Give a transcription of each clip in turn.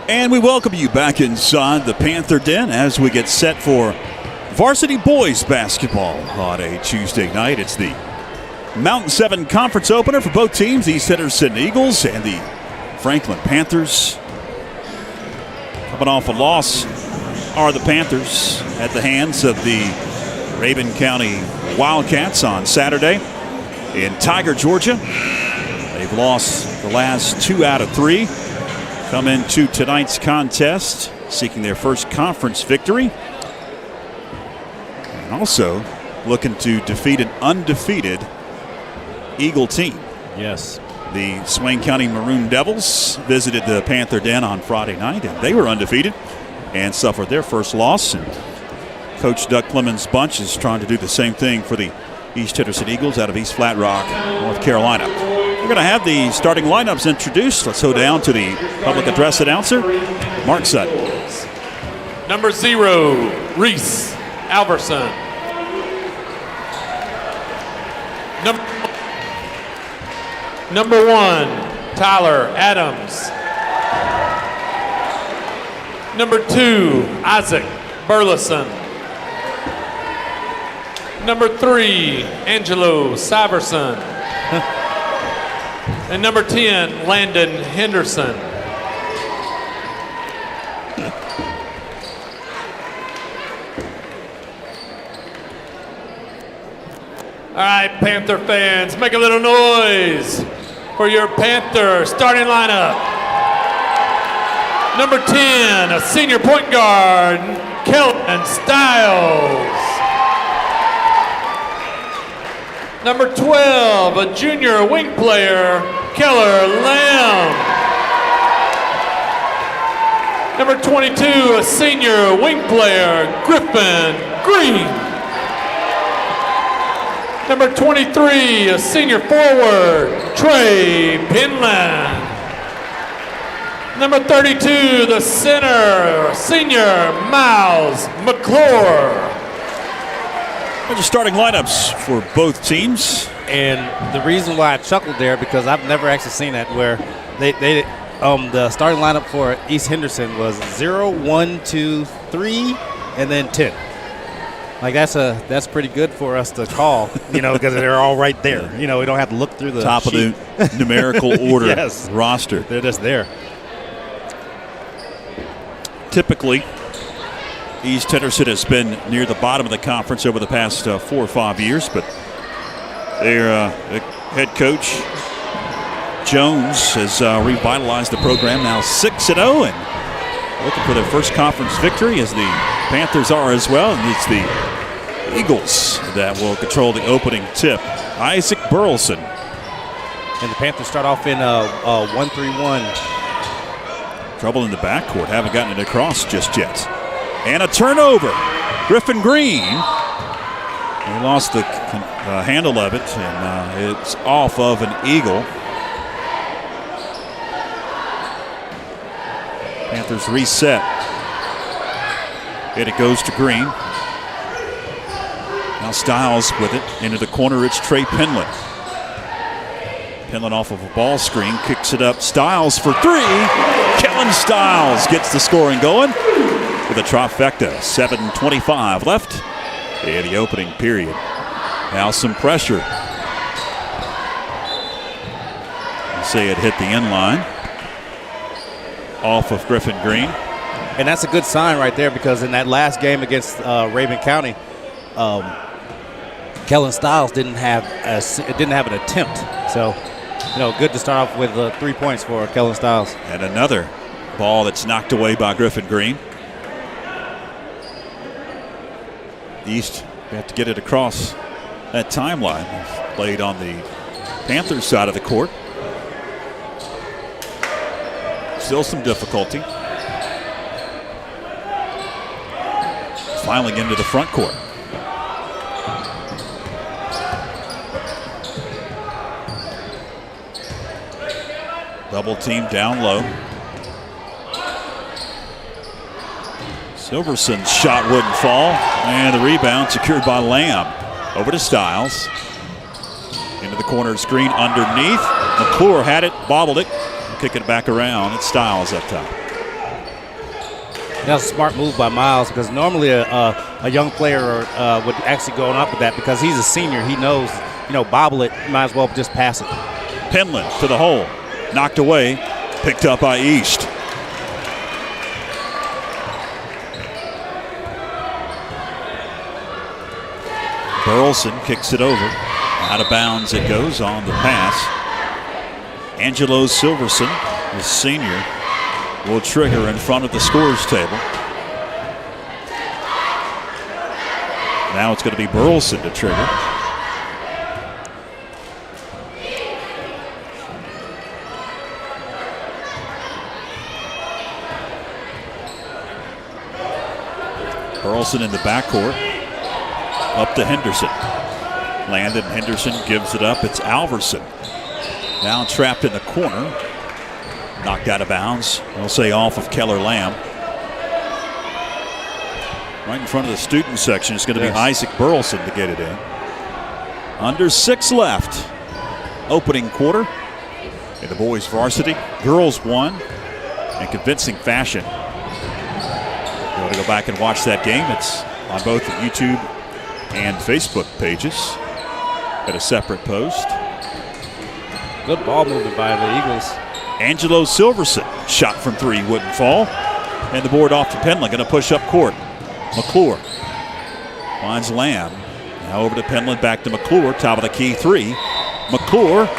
And we welcome you back inside the Panther Den as we get set for varsity boys basketball on a Tuesday night. It's the Mountain 7 conference opener for both teams, the East Henderson Eagles and the Franklin Panthers. Coming off a loss are the Panthers at the hands of the Rabun County Wildcats on Saturday in Tiger, Georgia. They've lost the last 2 out of 3. Come into tonight's contest seeking their first conference victory. And also looking to defeat an undefeated Eagle team. Yes. The Swain County Maroon Devils visited the Panther Den on Friday night, and they were undefeated and suffered their first loss. And Coach Doug Clemens' bunch is trying to do the same thing for the East Henderson Eagles out of East Flat Rock, North Carolina. We're going to have the starting lineups introduced. Let's go down to the public address announcer, Mark Sutton. Number 0, Reese Alverson. Number 1, Tyler Adams. Number 2, Isaac Burleson. Number 3, Angelo Syverson. And number 10, Landon Henderson. All right, Panther fans, make a little noise for your Panther starting lineup. Number 10, a senior point guard, Kelvin Stiles. Number 12, a junior wing player, Keller Lamb. Number 22, a senior wing player, Griffin Green. Number 23, a senior forward, Trey Pinland. Number 32, the center, senior Miles McClure. Those are starting lineups for both teams. And the reason why I chuckled there, because I've never actually seen that, where the starting lineup for East Henderson was 0, 1, 2, 3, and then 10. Like that's pretty good for us to call, because they're all right there. We don't have to look through the top sheet. of the numerical order yes. roster. They're just there. Typically, East Henderson has been near the bottom of the conference over the past 4 or 5 years, but their head coach Jones has revitalized the program, now 6-0, and looking for their first conference victory, as the Panthers are as well. And it's the Eagles that will control the opening tip. Isaac Burleson. And the Panthers start off in 1-3-1. Trouble in the backcourt, haven't gotten it across just yet. And a turnover. Griffin Green. He lost the handle of it, and it's off of an Eagle. Panthers reset. And it goes to Green. Now Stiles with it. Into the corner, it's Trey Pinland. Pinland off of a ball screen, kicks it up. Stiles for 3. Kellen Stiles gets the scoring going with a trifecta. 7:25 left in the opening period. Now some pressure. You say it hit the end line. Off of Griffin Green. And that's a good sign right there, because in that last game against Rabun County, Kellen Stiles didn't have an attempt. So, good to start off with 3 points for Kellen Stiles. And another ball that's knocked away by Griffin Green. East have to get it across that timeline. Played on the Panthers side of the court. Still some difficulty. Filing into the front court. Double team down low. Silverson's shot wouldn't fall, and the rebound secured by Lamb. Over to Stiles. Into the corner screen underneath. McClure had it, bobbled it, kick it back around. It's Stiles up top. That was a smart move by Miles because normally a young player would actually go up with that because he's a senior. He knows, bobble it, might as well just pass it. Penland to the hole. Knocked away. Picked up by East. Burleson kicks it over. Out of bounds it goes on the pass. Angelo Silverson, the senior, will trigger in front of the scores table. Now it's going to be Burleson to trigger. Burleson in the backcourt. Up to Henderson. Landon Henderson gives it up. It's Alverson. Now trapped in the corner. Knocked out of bounds. We'll say off of Keller Lamb. Right in front of the student section is going to be Isaac Burleson to get it in. Under 6 left. Opening quarter. In the boys varsity. Girls won in convincing fashion. If you want to go back and watch that game, it's on both the YouTube and Facebook pages. At a separate post. Good ball movement by the Eagles. Angelo Silverson, shot from 3, wouldn't fall. And the board off to Penland, going to push up court. McClure finds Lamb. Now over to Penland, back to McClure, top of the key 3. McClure,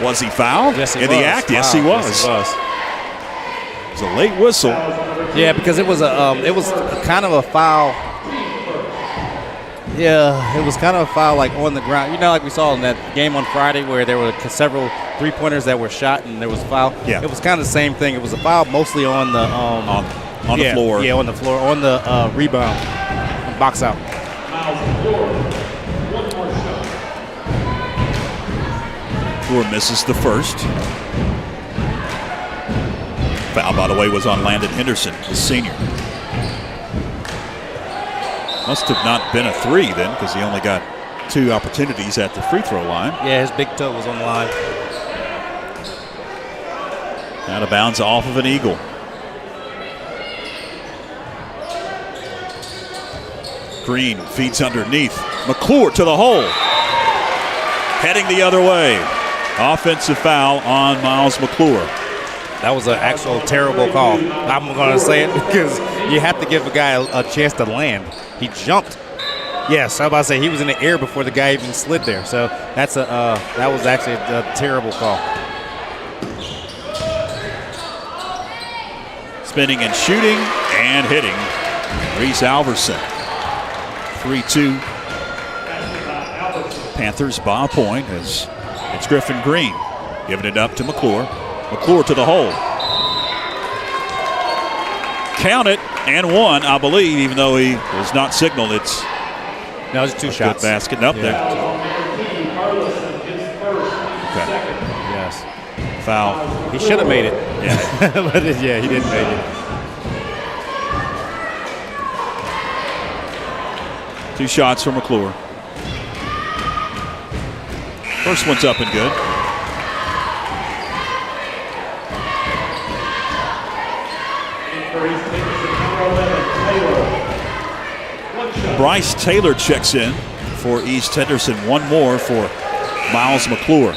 was he fouled? Yes, he in was. the act? Yes, he was. Yes, he was. It was a late whistle. Yeah, because it was kind of a foul. Yeah, it was kind of a foul like on the ground. Like we saw in that game on Friday where there were several three-pointers that were shot and there was a foul. Yeah. It was kind of the same thing. It was a foul mostly on the on the floor. Yeah, on the floor, on the rebound, box out. McClure misses the first. Foul, by the way, was on Landon Henderson, the senior. Must have not been a 3 then, because he only got 2 opportunities at the free throw line. Yeah, his big toe was on the line. Out of bounds off of an Eagle. Green feeds underneath. McClure to the hole. Heading the other way. Offensive foul on Miles McClure. That was an actual terrible call. I'm going to say it because you have to give a guy a chance to land. He jumped. Yes, I was about to say he was in the air before the guy even slid there. So that was actually a terrible call. Spinning and shooting and hitting. Reese Alverson. 3-2. Panthers by a point as it's Griffin Green giving it up to McClure. McClure to the hole. Count it, and 1, I believe, even though he was not signaled. It's no, it's 2 shots. Good basket up there. Okay. Yes. Foul. He should have made it. Yeah. But yeah, he didn't make it. 2 shots from McClure. First one's up and good. Bryce Taylor checks in for East Henderson. 1 more for Miles McClure.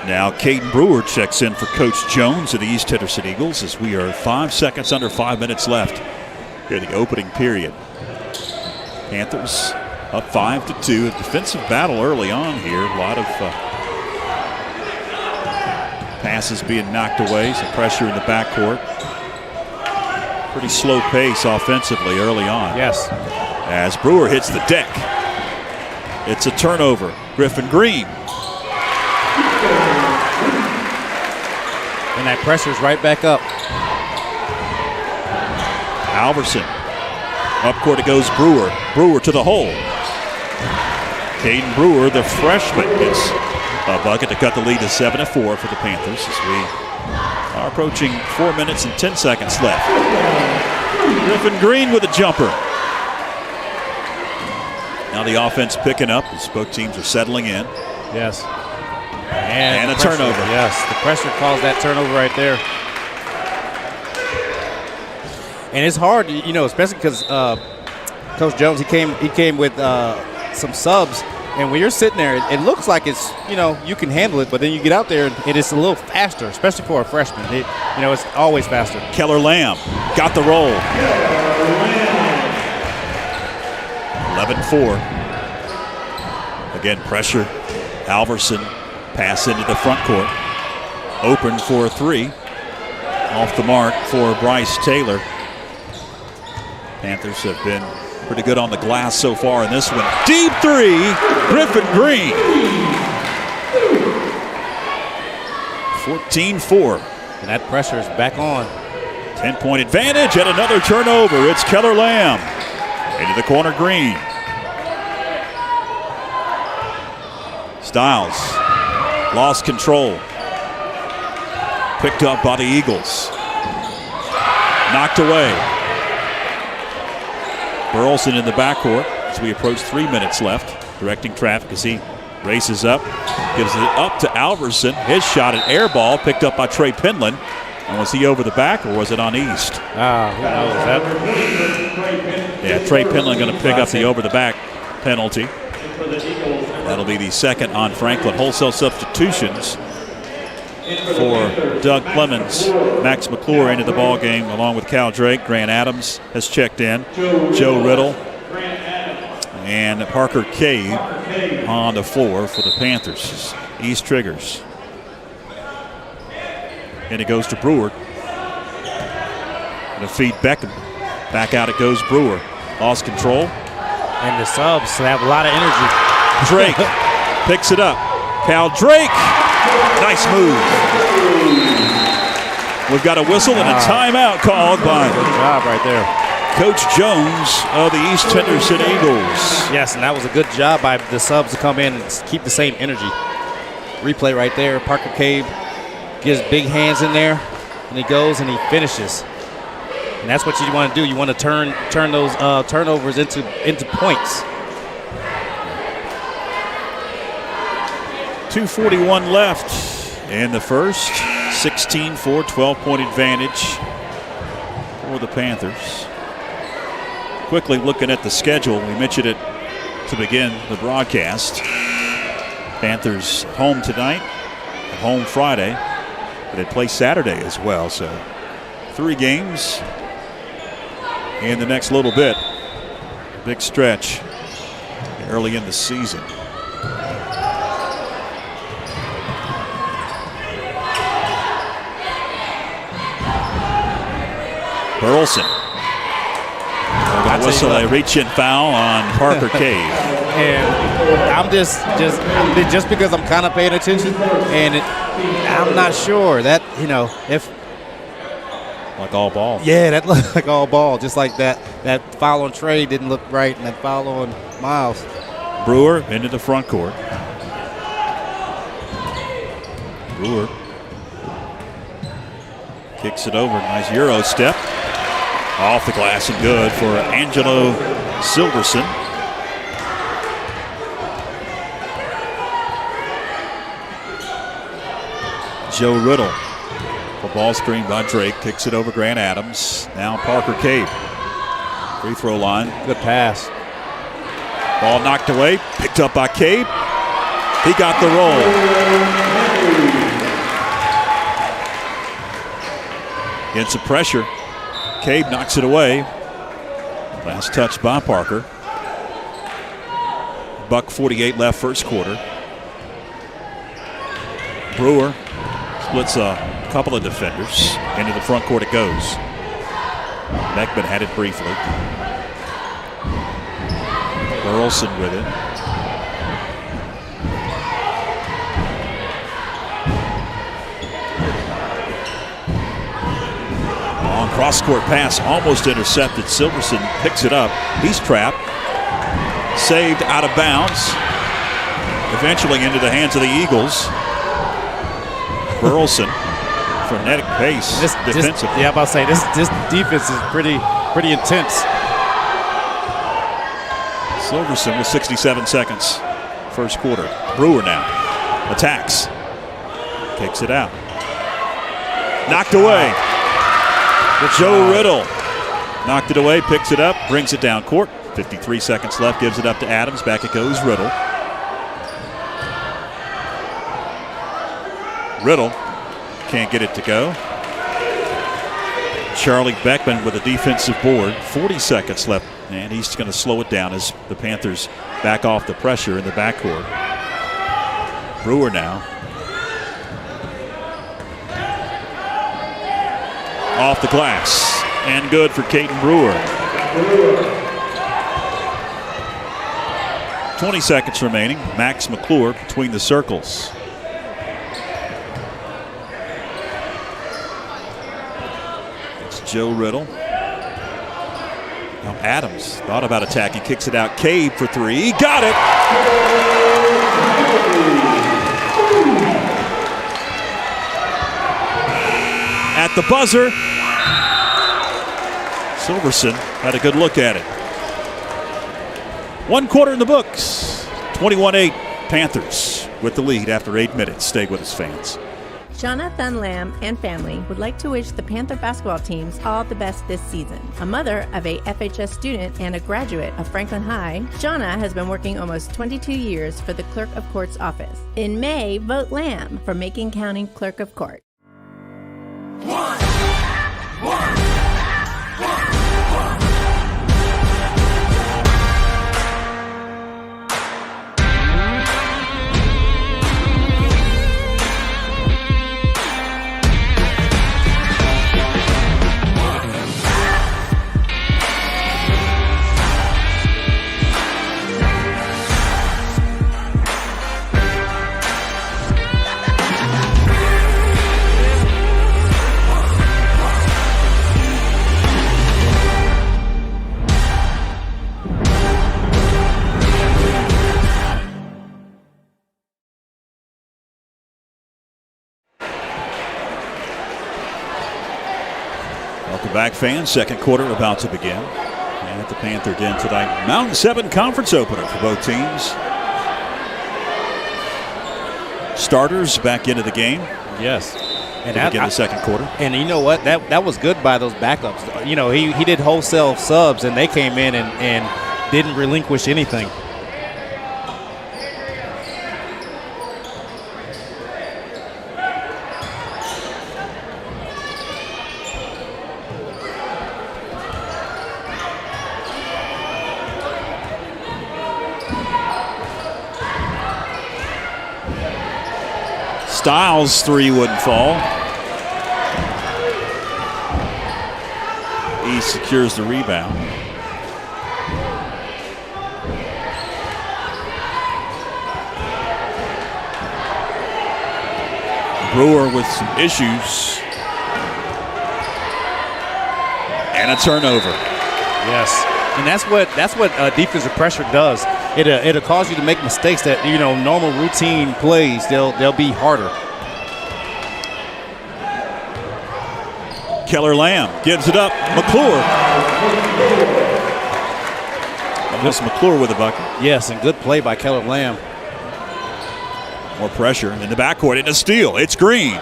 Now Caden Brewer checks in for Coach Jones of the East Henderson Eagles as we are 5 seconds under 5 minutes left here in the opening period. Panthers up 5-2. A defensive battle early on here. A lot of passes being knocked away. Some pressure in the backcourt. Pretty slow pace offensively early on. Yes. As Brewer hits the deck. It's a turnover. Griffin Green. And that pressure's right back up. Alverson. Up court it goes Brewer. Brewer to the hole. Caden Brewer, the freshman, gets a bucket to cut the lead to 7-4 for the Panthers as we are approaching 4 minutes and 10 seconds left. Griffin Green with a jumper. Now the offense picking up as both teams are settling in. Yes. And a pressure, turnover. Yes, the pressure caused that turnover right there. And it's hard, you know, especially because Coach Jones, he came with some subs. And when you're sitting there, it looks like it's, you know, you can handle it, but then you get out there and it's a little faster, especially for a freshman. It's always faster. Keller Lamb got the roll. 11-4. Again, pressure. Alverson pass into the front court. Open for a three. Off the mark for Bryce Taylor. Panthers have been pretty good on the glass so far in this one. Deep three, Griffin Green. 14-4. And that pressure is back on. 10-point advantage and another turnover. It's Keller Lamb. Into the corner, Green. Styles lost control. Picked up by the Eagles. Knocked away. Burleson in the backcourt as we approach 3 minutes left. Directing traffic as he races up. Gives it up to Alverson. His shot, an air ball picked up by Trey Penland. And was he over the back or was it on East? Who knows? Yeah, Trey Penland going to pick up the over the back penalty. That'll be the second on Franklin. Wholesale substitutions for Doug Clemens. Max McClure into the ball game along with Cal Drake. Grant Adams has checked in. Joe Riddle and Parker Cave on the floor for the Panthers. East triggers. And it goes to Brewer. Going to feed Beckham. Back out it goes Brewer. Lost control. And the subs have a lot of energy. Drake picks it up. Cal Drake. Nice move. We've got a whistle and a timeout called by Good job right there. Coach Jones of the East Henderson Eagles. Yes, and that was a good job by the subs to come in and keep the same energy. Replay right there. Parker Cave gives big hands in there, and he goes and he finishes. And that's what you want to do. You want to turn those turnovers into points. 2:41 left in the first. 16-4, 12-point advantage for the Panthers. Quickly looking at the schedule, we mentioned it to begin the broadcast. Panthers home tonight, home Friday, but they play Saturday as well. So 3 games in the next little bit. Big stretch early in the season. Burleson. We're going to whistle a reach-in foul on Parker Cave. And I'm just because I'm kind of paying attention, and I'm not sure that, if. Like all ball. Yeah, that looked like all ball. Just like that foul on Trey didn't look right, and that foul on Miles. Brewer into the front court. Brewer kicks it over. Nice Euro step. Off the glass and good for Angelo Silverson. Joe Riddle. The ball screen by Drake. Kicks it over Grant Adams. Now Parker Cave. Free throw line. Good pass. Ball knocked away. Picked up by Cave. He got the roll. Against some pressure. Cave knocks it away. Last touch by Parker. $1:48 left first quarter. Brewer splits a couple of defenders. Into the front court it goes. Beckman had it briefly. Burleson with it. Cross-court pass almost intercepted. Silverson picks it up. He's trapped. Saved out of bounds. Eventually into the hands of the Eagles. Burleson, frenetic pace defensively. I'm about to say, this defense is pretty intense. Silverson with 67 seconds. First quarter. Brewer now attacks. Kicks it out. Knocked away. Joe Riddle knocked it away, picks it up, brings it down court. 53 seconds left, gives it up to Adams. Back it goes, Riddle. Riddle can't get it to go. Charlie Beckman with a defensive board. 40 seconds left, and he's going to slow it down as the Panthers back off the pressure in the backcourt. Brewer now. Off the glass, and good for Caden Brewer. 20 seconds remaining. Max McClure between the circles. It's Joe Riddle. Now Adams thought about attacking, kicks it out. Cade for three. He got it. At the buzzer, Silverson had a good look at it. 1 quarter in the books. 21-8 Panthers with the lead after 8 minutes. Stay with us, fans. Jonathan Lamb and family would like to wish the Panther basketball teams all the best this season. A mother of a FHS student and a graduate of Franklin High, Jonna has been working almost 22 years for the Clerk of Court's office. In May, vote Lamb for Macon County Clerk of Court. Welcome back, fans. Second quarter about to begin. And at the Panther Den tonight, Mountain 7 conference opener for both teams. Starters back into the game. Yes. And begin the second quarter. And you know what? That was good by those backups. You know, he did wholesale subs, and they came in and didn't relinquish anything. Styles' three wouldn't fall. He secures the rebound. Brewer with some issues. And a turnover. Yes. And that's what defensive pressure does. It'll cause you to make mistakes that, you know, normal routine plays, they'll be harder. Keller Lamb gives it up. McClure. Almost McClure with a bucket. Yes, and good play by Keller Lamb. More pressure in the backcourt. And a steal. It's Green.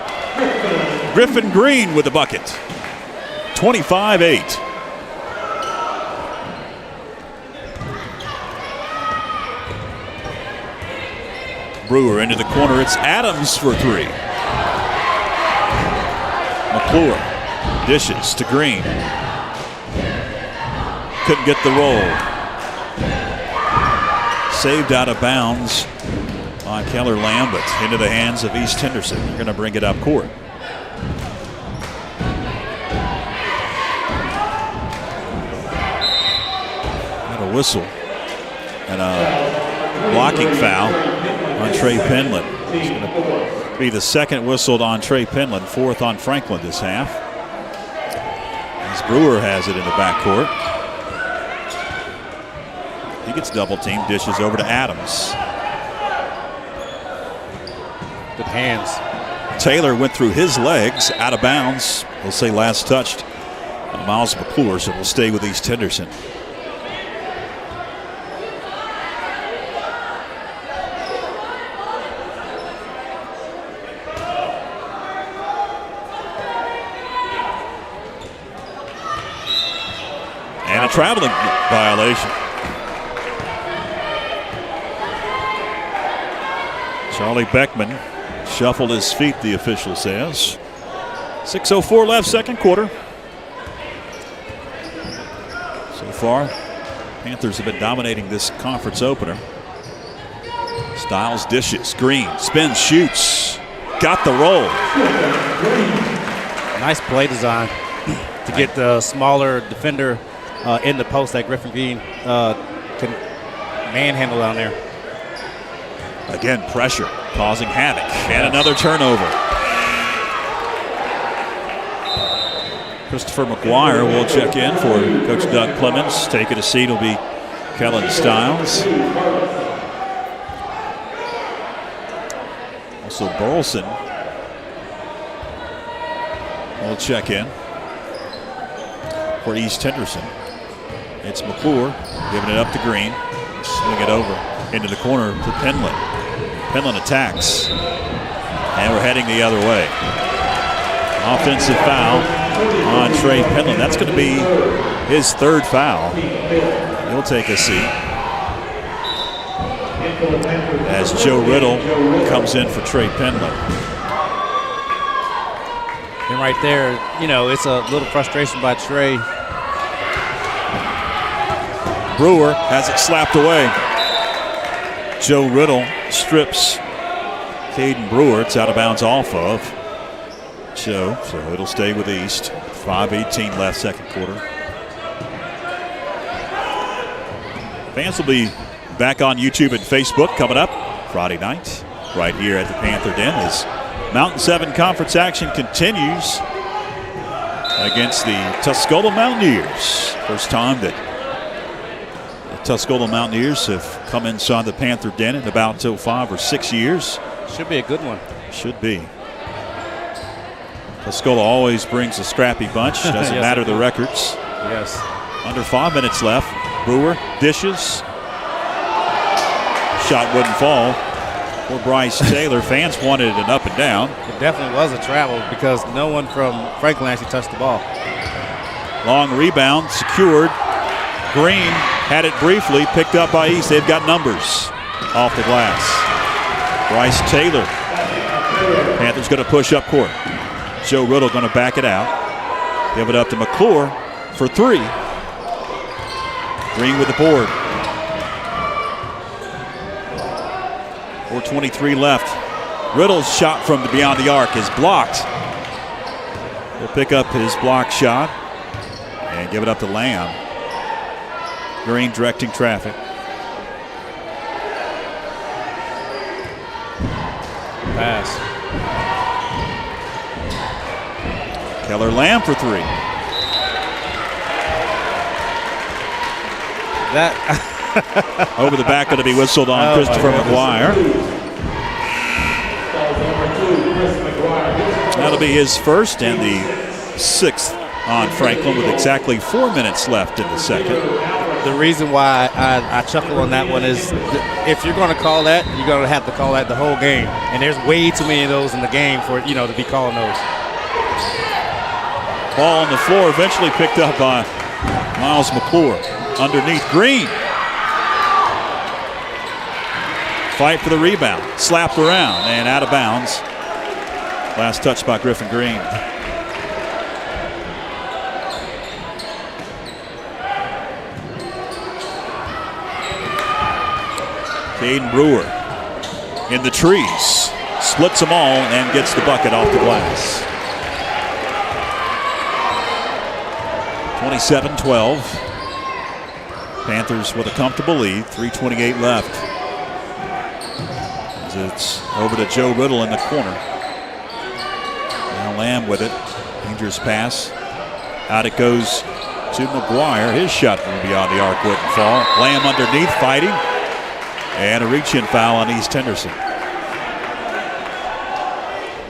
Griffin Green with the bucket. 25-8. Brewer into the corner. It's Adams for three. McClure dishes to Green. Couldn't get the roll. Saved out of bounds on Keller Lamb, but into the hands of East Henderson. They're going to bring it up court. Got a whistle and a blocking foul on Trey Penland. It's going to be the second whistled on Trey Penland, fourth on Franklin this half. As Brewer has it in the backcourt. He gets double teamed, dishes over to Adams. Good hands. Taylor went through his legs, out of bounds. We'll say last touched Miles McClure, so we'll stay with East Henderson. traveling violation. Charlie Beckman shuffled his feet, the official says. 6:04 left, second quarter. So far, Panthers have been dominating this conference opener. Styles dishes, Green spins, shoots, got the roll. Nice play design to get the smaller defender in the post that Griffin Green can manhandle down there. Again, pressure causing havoc, and another turnover. Christopher McGuire will check in for Coach Doug Clemens. Taking a seat will be Kellen Stiles. Also Burleson will check in for East Henderson. It's McClure giving it up to Green. Swing it over into the corner to Penland. Penland attacks, and we're heading the other way. Offensive foul on Trey Penland. That's going to be his third foul. He'll take a seat as Joe Riddle comes in for Trey Penland. And right there, you know, it's a little frustration by Trey. Brewer has it slapped away. Joe Riddle strips Caden Brewer. It's out of bounds off of Joe, so it'll stay with East. 5:18 left, second quarter. Fans will be back on YouTube and Facebook coming up Friday night, right here at the Panther Den, as Mountain 7 conference action continues against the Tuscola Mountaineers. First time that the Tuscola Mountaineers have come inside the Panther Den in about 5 or 6 years. Should be a good one. Should be. Tuscola always brings a scrappy bunch. Doesn't Yes, matter the records. Yes. Under 5 minutes left. Brewer dishes. Shot wouldn't fall for Bryce Taylor. Fans wanted an up and down. It definitely was a travel because no one from Franklin actually touched the ball. Long rebound, secured. Green had it briefly, picked up by East. They've got numbers off the glass. Bryce Taylor. Panthers going to push up court. Joe Riddle going to back it out. Give it up to McClure for 3. Green with the board. 4:23 left. Riddle's shot from beyond the arc is blocked. He'll pick up his block shot and give it up to Lamb. Green directing traffic. Pass. Keller Lamb for 3. That Over the back, going to be whistled on Christopher McGuire. That'll be his first and the 6th on Franklin with exactly 4 minutes left in the second. the reason why I chuckle on that one is if you're going to call that, you're going to have to call that the whole game. And there's way too many of those in the game for, to be calling those. Ball on the floor, eventually picked up by Miles McClure. Underneath Green. Fight for the rebound. Slapped around and out of bounds. Last touch by Griffin Green. Caden Brewer in the trees. Splits them all and gets the bucket off the glass. 27-12. Panthers with a comfortable lead. 3:28 left. As it's over to Joe Riddle in the corner. Now Lamb with it. Dangerous pass. Out it goes to McGuire. His shot from beyond the arc wouldn't fall. Lamb underneath fighting. And a reach-in foul on East Henderson.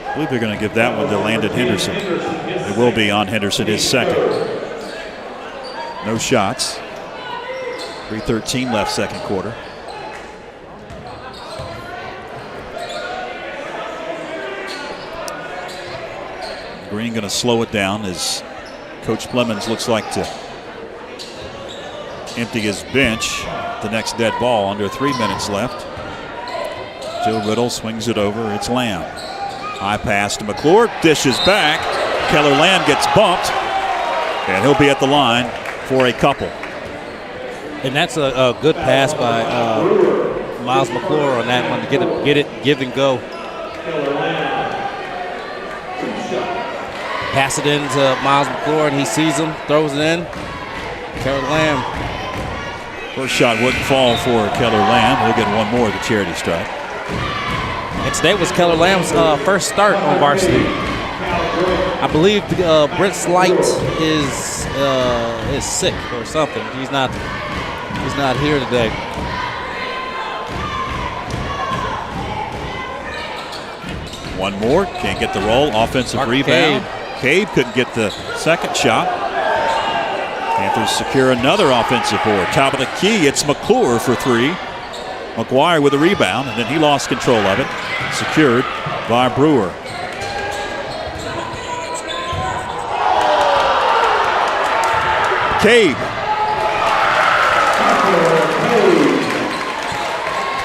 I believe they're going to give that one to Landon Henderson. It will be on Henderson, his second. No shots. 3:13 left second quarter. Green going to slow it down as Coach Clemens looks like to empty his bench. The next dead ball under 3 minutes left. Joe Riddle swings it over. It's Lamb. High pass to McClure. Dishes back. Keller Lamb gets bumped. And he'll be at the line for a couple. And that's a good pass by Miles McClure on that one to get it, give and go. Pass it in to Miles McClure, and he sees him, throws it in. Keller Lamb. First shot wouldn't fall for Keller Lamb. He'll get one more at the charity stripe. And today was Keller Lamb's first start on varsity. I believe Brent Slight is sick or something. He's not here today. One more, can't get the roll. Offensive rebound. Cade couldn't get the second shot. Panthers secure another offensive board. Top of the key, it's McClure for three. McGuire with a rebound, and then he lost control of it. Secured by Brewer. Cade.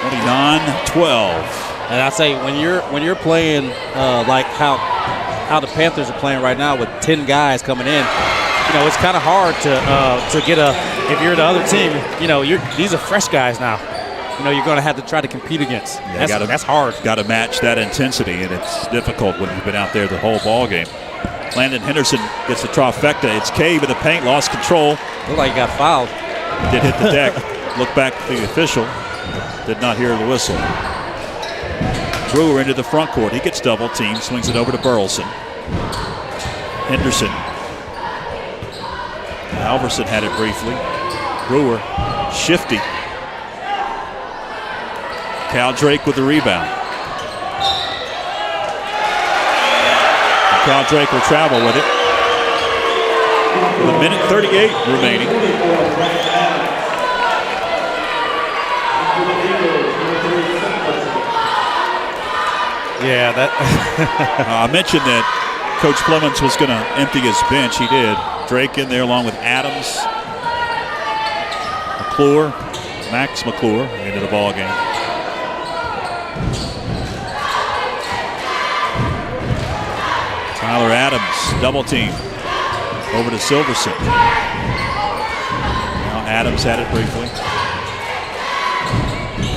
29-12. And I say when you're playing like how the Panthers are playing right now with 10 guys coming in, it's kind of hard to get if you're the other team, these are fresh guys now. You're going to have to try to compete against. Yeah, that's hard. Got to match that intensity, and it's difficult when you've been out there the whole ball game. Landon Henderson gets the trifecta. It's Cave in the paint, lost control. Looked like he got fouled. Did hit the deck. Look back at the official. Did not hear the whistle. Brewer into the front court. He gets double teamed, swings it over to Burleson. Henderson. Alverson had it briefly. Brewer, shifty. Cal Drake with the rebound. And Cal Drake will travel with it. With a minute 38 remaining. Yeah, that. I mentioned that Coach Clemens was going to empty his bench. He did. Drake in there along with Adams, McClure, Max McClure into the ball game. Tyler Adams, double team. Over to Silverson. Now Adams had it briefly.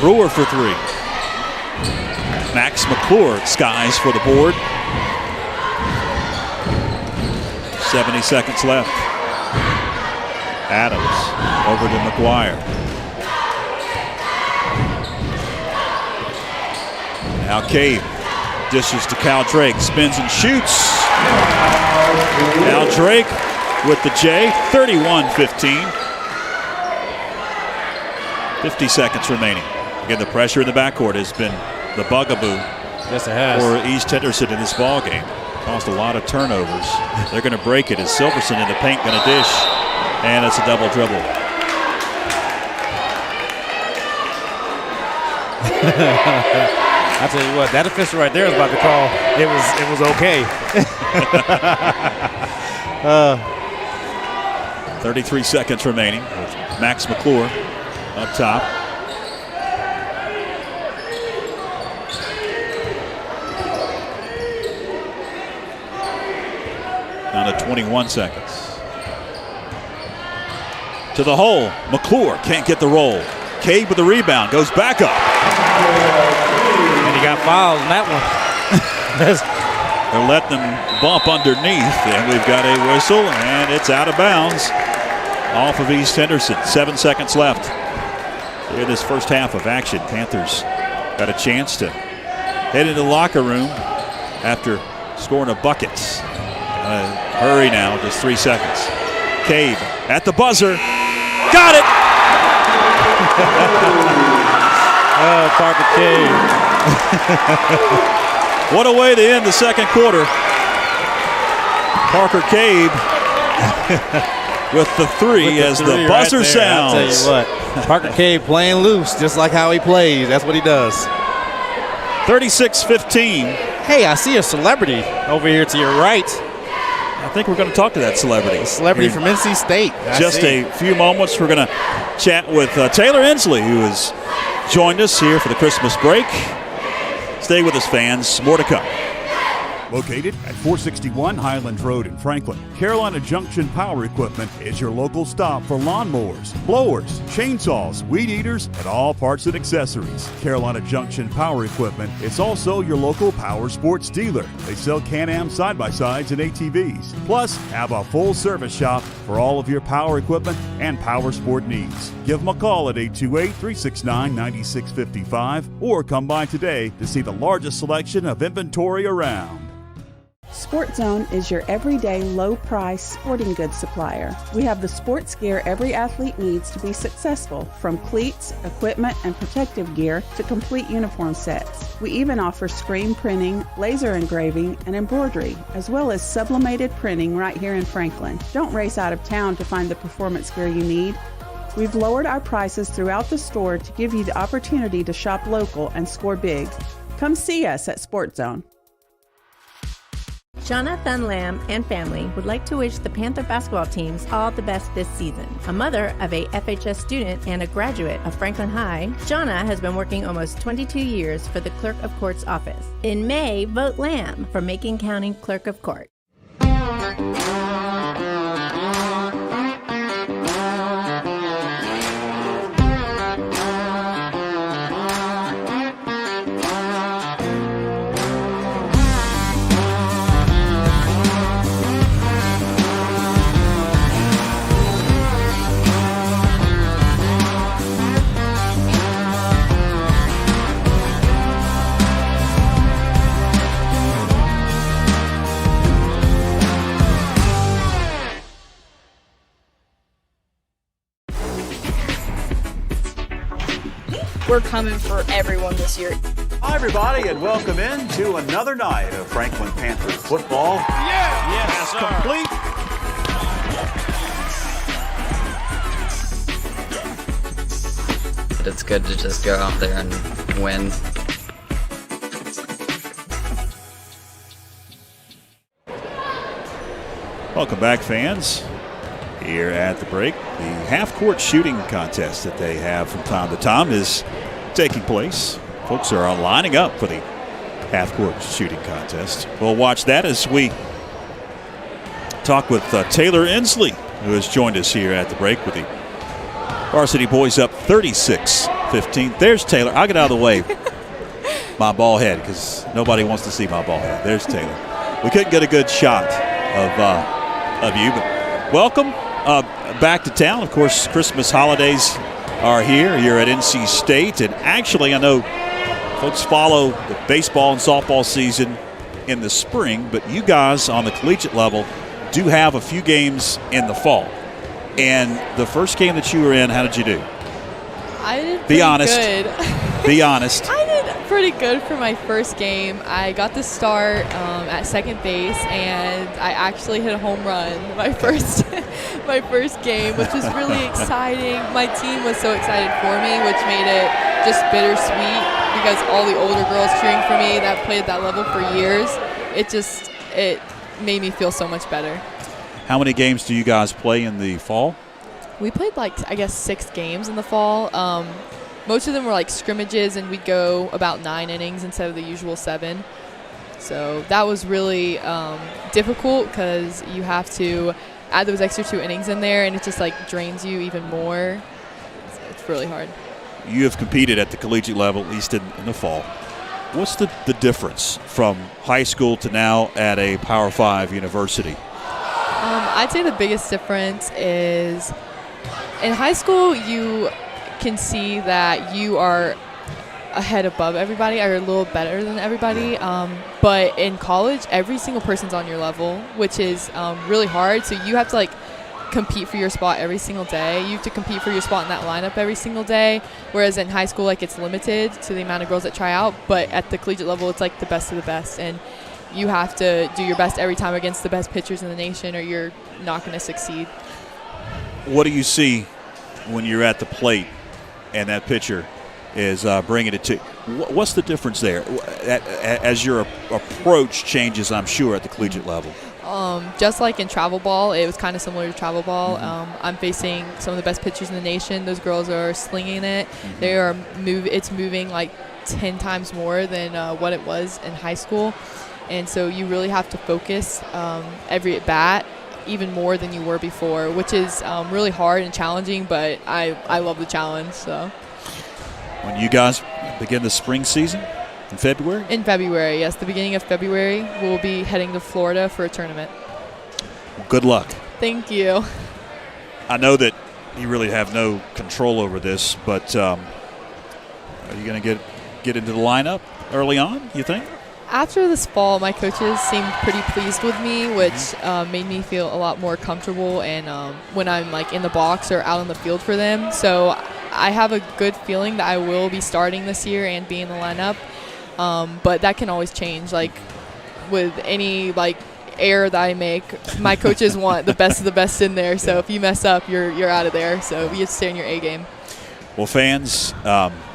Brewer for three. Max McClure skies for the board. 70 seconds left. Adams over to McGuire. Now Cave dishes to Cal Drake. Spins and shoots. Cal Drake with the J. 31-15. 50 seconds remaining. Again, the pressure in the backcourt has been the bugaboo. Yes, it has. For East Henderson in this ball game. Caused a lot of turnovers. They're going to break it as Silverson in the paint going to dish. And it's a double dribble. I tell you what, that official right there is about to call it was okay. 33 seconds remaining with Max McClure up top. Down to 21 seconds. To the hole. McClure can't get the roll. Cade with the rebound. Goes back up. And he got fouled in that one. They're letting them bump underneath. And we've got a whistle. And it's out of bounds. Off of East Henderson. 7 seconds left. In this first half of action, Panthers got a chance to head into the locker room after scoring a bucket. Hurry now, just 3 seconds. Cave at the buzzer. Got it! Oh, Parker Cave. What a way to end the second quarter. Parker Cave with the three as the buzzer sounds. I'll tell you what, Parker Cave playing loose just like how he plays. That's what he does. 36-15. Hey, I see a celebrity over here to your right. I think we're going to talk to that celebrity. Celebrity from NC State. Just a few moments, we're going to chat with Taylor Inslee, who has joined us here for the Christmas break. Stay with us, fans. More to come. Located at 461 Highland Road in Franklin, Carolina Junction Power Equipment is your local stop for lawnmowers, blowers, chainsaws, weed eaters, and all parts and accessories. Carolina Junction Power Equipment is also your local power sports dealer. They sell Can-Am side-by-sides and ATVs, plus have a full service shop for all of your power equipment and power sport needs. Give them a call at 828-369-9655 or come by today to see the largest selection of inventory around. Sport Zone is your everyday low-price sporting goods supplier. We have the sports gear every athlete needs to be successful, from cleats, equipment, and protective gear to complete uniform sets. We even offer screen printing, laser engraving, and embroidery, as well as sublimated printing right here in Franklin. Don't race out of town to find the performance gear you need. We've lowered our prices throughout the store to give you the opportunity to shop local and score big. Come see us at Sport Zone. Jonathan Lamb and family would like to wish the Panther basketball teams all the best this season. A mother of a FHS student and a graduate of Franklin High, Jonna has been working almost 22 years for the Clerk of Court's office. In May, vote Lamb for Macon County Clerk of Court. We're coming for everyone this year. Hi, everybody, and welcome in to another night of Franklin Panther football. Yes, complete. But it's good to just go out there and win. Welcome back, fans. Here at the break, the half-court shooting contest that they have from time to time is taking place. Folks are lining up for the half-court shooting contest. We'll watch that as we talk with Taylor Inslee, who has joined us here at the break with the Varsity boys up 36-15. There's Taylor. I'll get out of the way. My ball head, because nobody wants to see my ball head. There's Taylor. We couldn't get a good shot of you, but welcome. Back to town. Of course, Christmas holidays are here. You're at NC State, and actually I know folks follow the baseball and softball season in the spring, but you guys on the collegiate level do have a few games in the fall. And the first game that you were in, how did you do? I did pretty good. Be honest. I did pretty good for my first game. I got to start at second base, and I actually hit a home run my first game, which was really exciting. My team was so excited for me, which made it just bittersweet because all the older girls cheering for me that played at that level for years, it made me feel so much better. How many games do you guys play in the fall? We played 6 games in the fall. Most of them were scrimmages, and we'd go about 9 innings instead of the usual 7. So that was really difficult because you have to add those extra 2 innings in there, and it just drains you even more. It's really hard. You have competed at the collegiate level, at least in the fall. What's the difference from high school to now at a Power 5 university? I'd say the biggest difference is in high school you can see that you are a head above everybody or a little better than everybody, but in college every single person's on your level, which is really hard. So you have to compete for your spot every single day. You have to compete for your spot in that lineup every single day, whereas in high school it's limited to the amount of girls that try out, but at the collegiate level it's the best of the best, and you have to do your best every time against the best pitchers in the nation or you're not going to succeed. What do you see when you're at the plate and that pitcher is bringing it to? What's the difference there as your approach changes, I'm sure, at the collegiate level? Just like in travel ball, it was kind of similar to travel ball. I'm facing some of the best pitchers in the nation. Those girls are slinging it. They are it's moving like 10 times more than what it was in high school. And so you really have to focus every at bat even more than you were before, which is really hard and challenging, but I love the challenge. So when you guys begin the spring season in February? In February, yes. The beginning of February, we'll be heading to Florida for a tournament. Well, good luck. Thank you. I know that you really have no control over this, but are you going to get into the lineup early on, you think? After this fall, my coaches seemed pretty pleased with me, which made me feel a lot more comfortable and when I'm like in the box or out on the field for them. So I have a good feeling that I will be starting this year and be in the lineup. But that can always change. Like with any like error that I make, my coaches want the best of the best in there. So if you mess up, you're out of there. So you have to stay in your A game. Well, fans,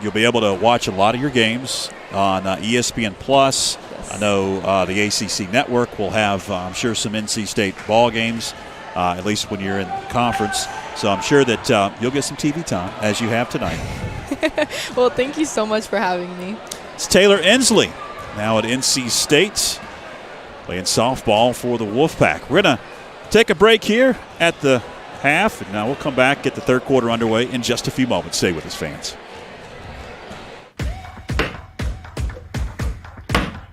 you'll be able to watch a lot of your games on ESPN Plus. Yes. I know the ACC Network will have, I'm sure, some NC State ball games, at least when you're in conference. So I'm sure that you'll get some TV time, as you have tonight. Well, thank you so much for having me. It's Taylor Ensley, now at NC State, playing softball for the Wolfpack. We're going to take a break here at the half, and now we'll come back, get the third quarter underway in just a few moments. Stay with us, fans.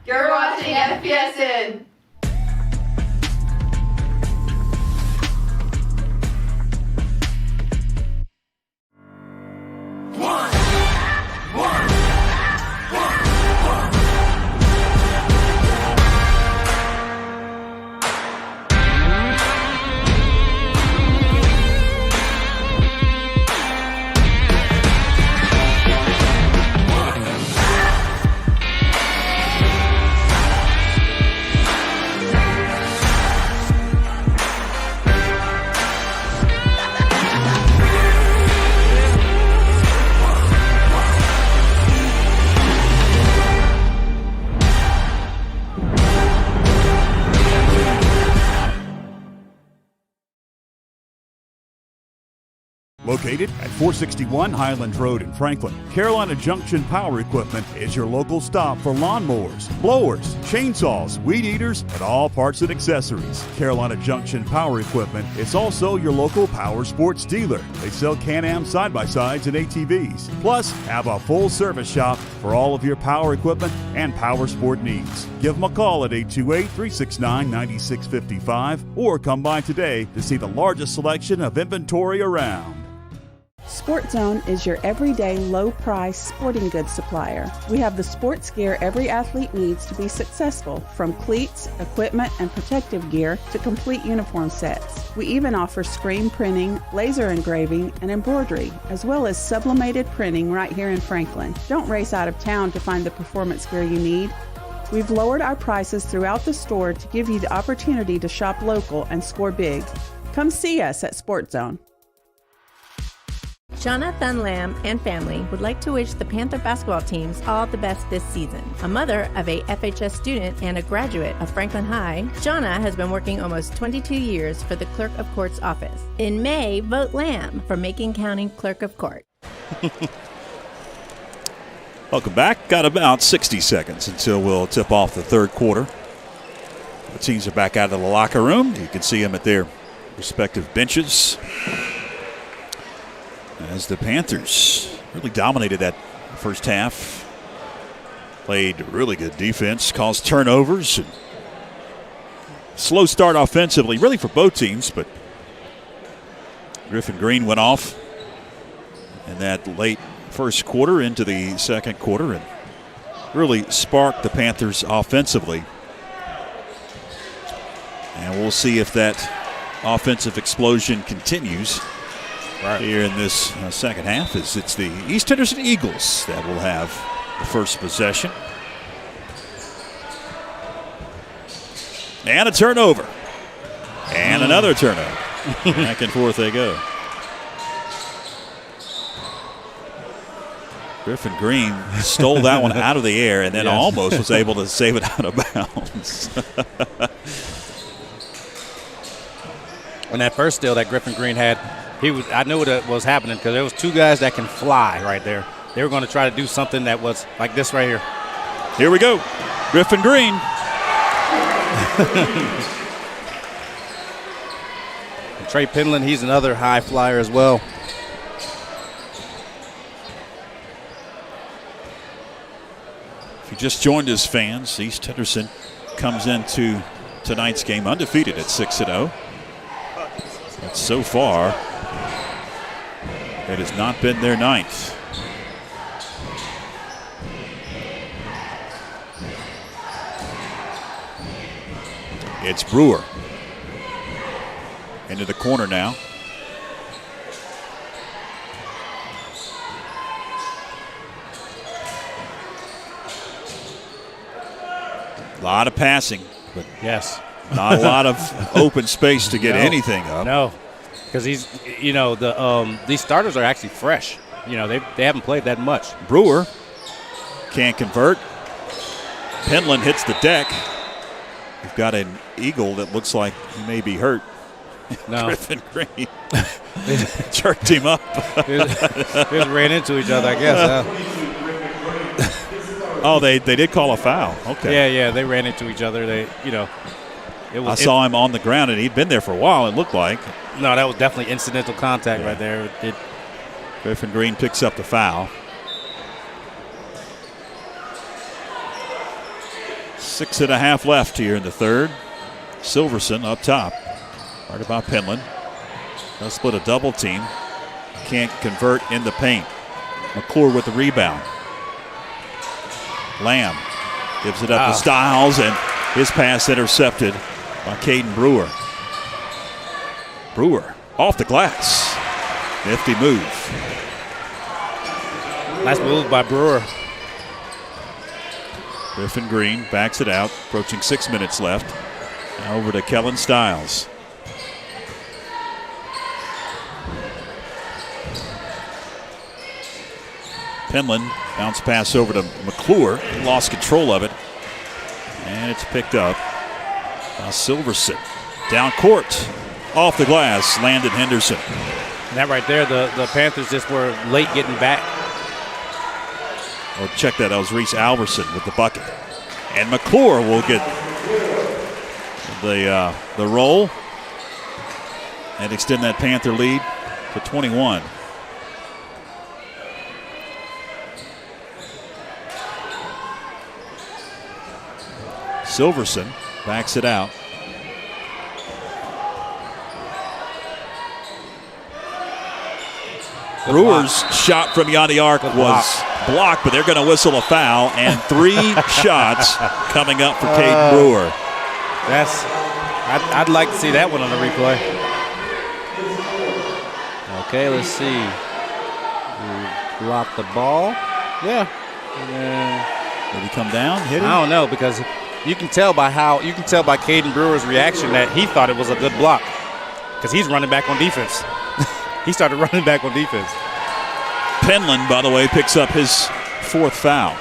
You're watching FPSN. Located at 461 Highland Road in Franklin, Carolina Junction Power Equipment is your local stop for lawnmowers, blowers, chainsaws, weed eaters, and all parts and accessories. Carolina Junction Power Equipment is also your local power sports dealer. They sell Can-Am side-by-sides and ATVs, plus have a full service shop for all of your power equipment and power sport needs. Give them a call at 828-369-9655 or come by today to see the largest selection of inventory around. Sport Zone is your everyday low-price sporting goods supplier. We have the sports gear every athlete needs to be successful, from cleats, equipment, and protective gear to complete uniform sets. We even offer screen printing, laser engraving, and embroidery, as well as sublimated printing right here in Franklin. Don't race out of town to find the performance gear you need. We've lowered our prices throughout the store to give you the opportunity to shop local and score big. Come see us at Sport Zone. Jonathan Lamb and family would like to wish the Panther basketball teams all the best this season. A mother of a FHS student and a graduate of Franklin High, Jonna has been working almost 22 years for the Clerk of Court's office. In May, vote Lamb for Macon County Clerk of Court. Welcome back. Got about 60 seconds until we'll tip off the third quarter. The teams are back out of the locker room. You can see them at their respective benches, as the Panthers really dominated that first half. Played really good defense, caused turnovers, and slow start offensively, really for both teams, but Griffin Green went off in that late first quarter into the second quarter and really sparked the Panthers offensively. And we'll see if that offensive explosion continues here in this second half, as it's the East Henderson Eagles that will have the first possession. And a turnover. And another turnover. Back and forth they go. Griffin Green stole that one out of the air and then almost was able to save it out of bounds. And that first steal that Griffin Green had, I knew what was happening because there was two guys that can fly right there. They were going to try to do something that was like this right here. Here we go. Griffin Green. Trey Penland, he's another high flyer as well. If you just joined us, fans, East Henderson comes into tonight's game undefeated at 6-0. But so far, it has not been their night. It's Brewer. Into the corner now. A lot of passing, but yes, not a lot of open space to get anything up. No, because these starters are actually fresh. They haven't played that much. Brewer can't convert. Penland hits the deck. We've got an eagle that looks like he may be hurt. No. Griffin Green jerked him up. They just ran into each other, I guess. Oh, they did call a foul. Okay. Yeah, they ran into each other. I saw him on the ground, and he'd been there for a while, it looked like. No, that was definitely incidental contact right there. Griffin Green picks up the foul. 6.5 left here in the third. Silverson up top. Right about Penland. They'll split a double team. Can't convert in the paint. McClure with the rebound. Lamb gives it up to Stiles, and his pass intercepted by Caden Brewer. Brewer off the glass. Nifty move. Nice move by Brewer. Griffin Green backs it out, approaching 6 minutes left. Now over to Kellen Stiles. Penland bounce pass over to McClure, lost control of it, and it's picked up by Silverson. Down court, off the glass, landed Henderson. And that right there, the Panthers just were late getting back. Oh, check that was Reese Alverson with the bucket. And McClure will get the roll and extend that Panther lead to 21. Silverson backs it out. Brewer's shot from beyond the arc was blocked, but they're going to whistle a foul, and 3 shots coming up for Caden Brewer. I'd like to see that one on the replay. Okay, let's see. We blocked the ball. Yeah. Did he come down, hit him? I don't know, because you can tell by Caden Brewer's reaction that he thought it was a good block, because he's running back on defense. He started running back on defense. Penland, by the way, picks up his 4th foul.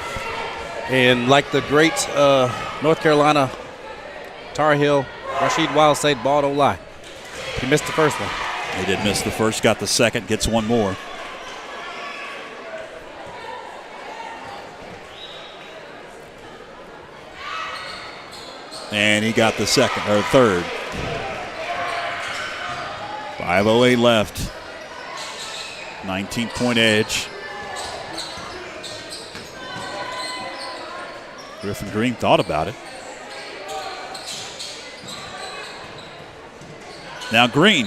And like the great North Carolina Tar Heel Rasheed Wiles said, ball don't lie. He missed the first one. He did miss the first, got the second, gets one more. And he got the third. 5:08 left. 19-point edge. Griffin Green thought about it. Now Green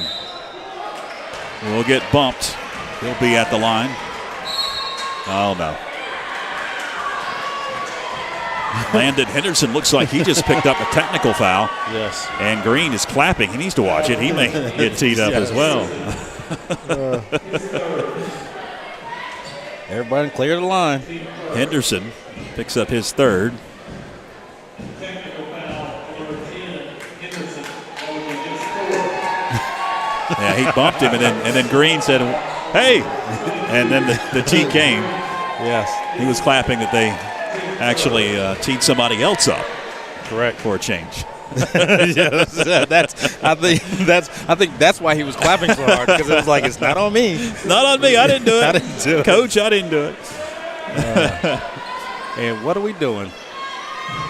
will get bumped. He'll be at the line. Oh, no. Landed Henderson looks like he just picked up a technical foul. Yes. And Green is clapping. He needs to watch it. He may get teed up as well. Everybody clear the line. Henderson picks up his 3rd. Yeah, he bumped him, and then Green said, "Hey!" And then the tee came. Yes. He was clapping that they actually teed somebody else up. Correct. For a change. Yes, I think that's why he was clapping so hard, because it was like, it's not on me. Not on me. I didn't do it. I didn't do it. Coach, I didn't do it. And what are we doing?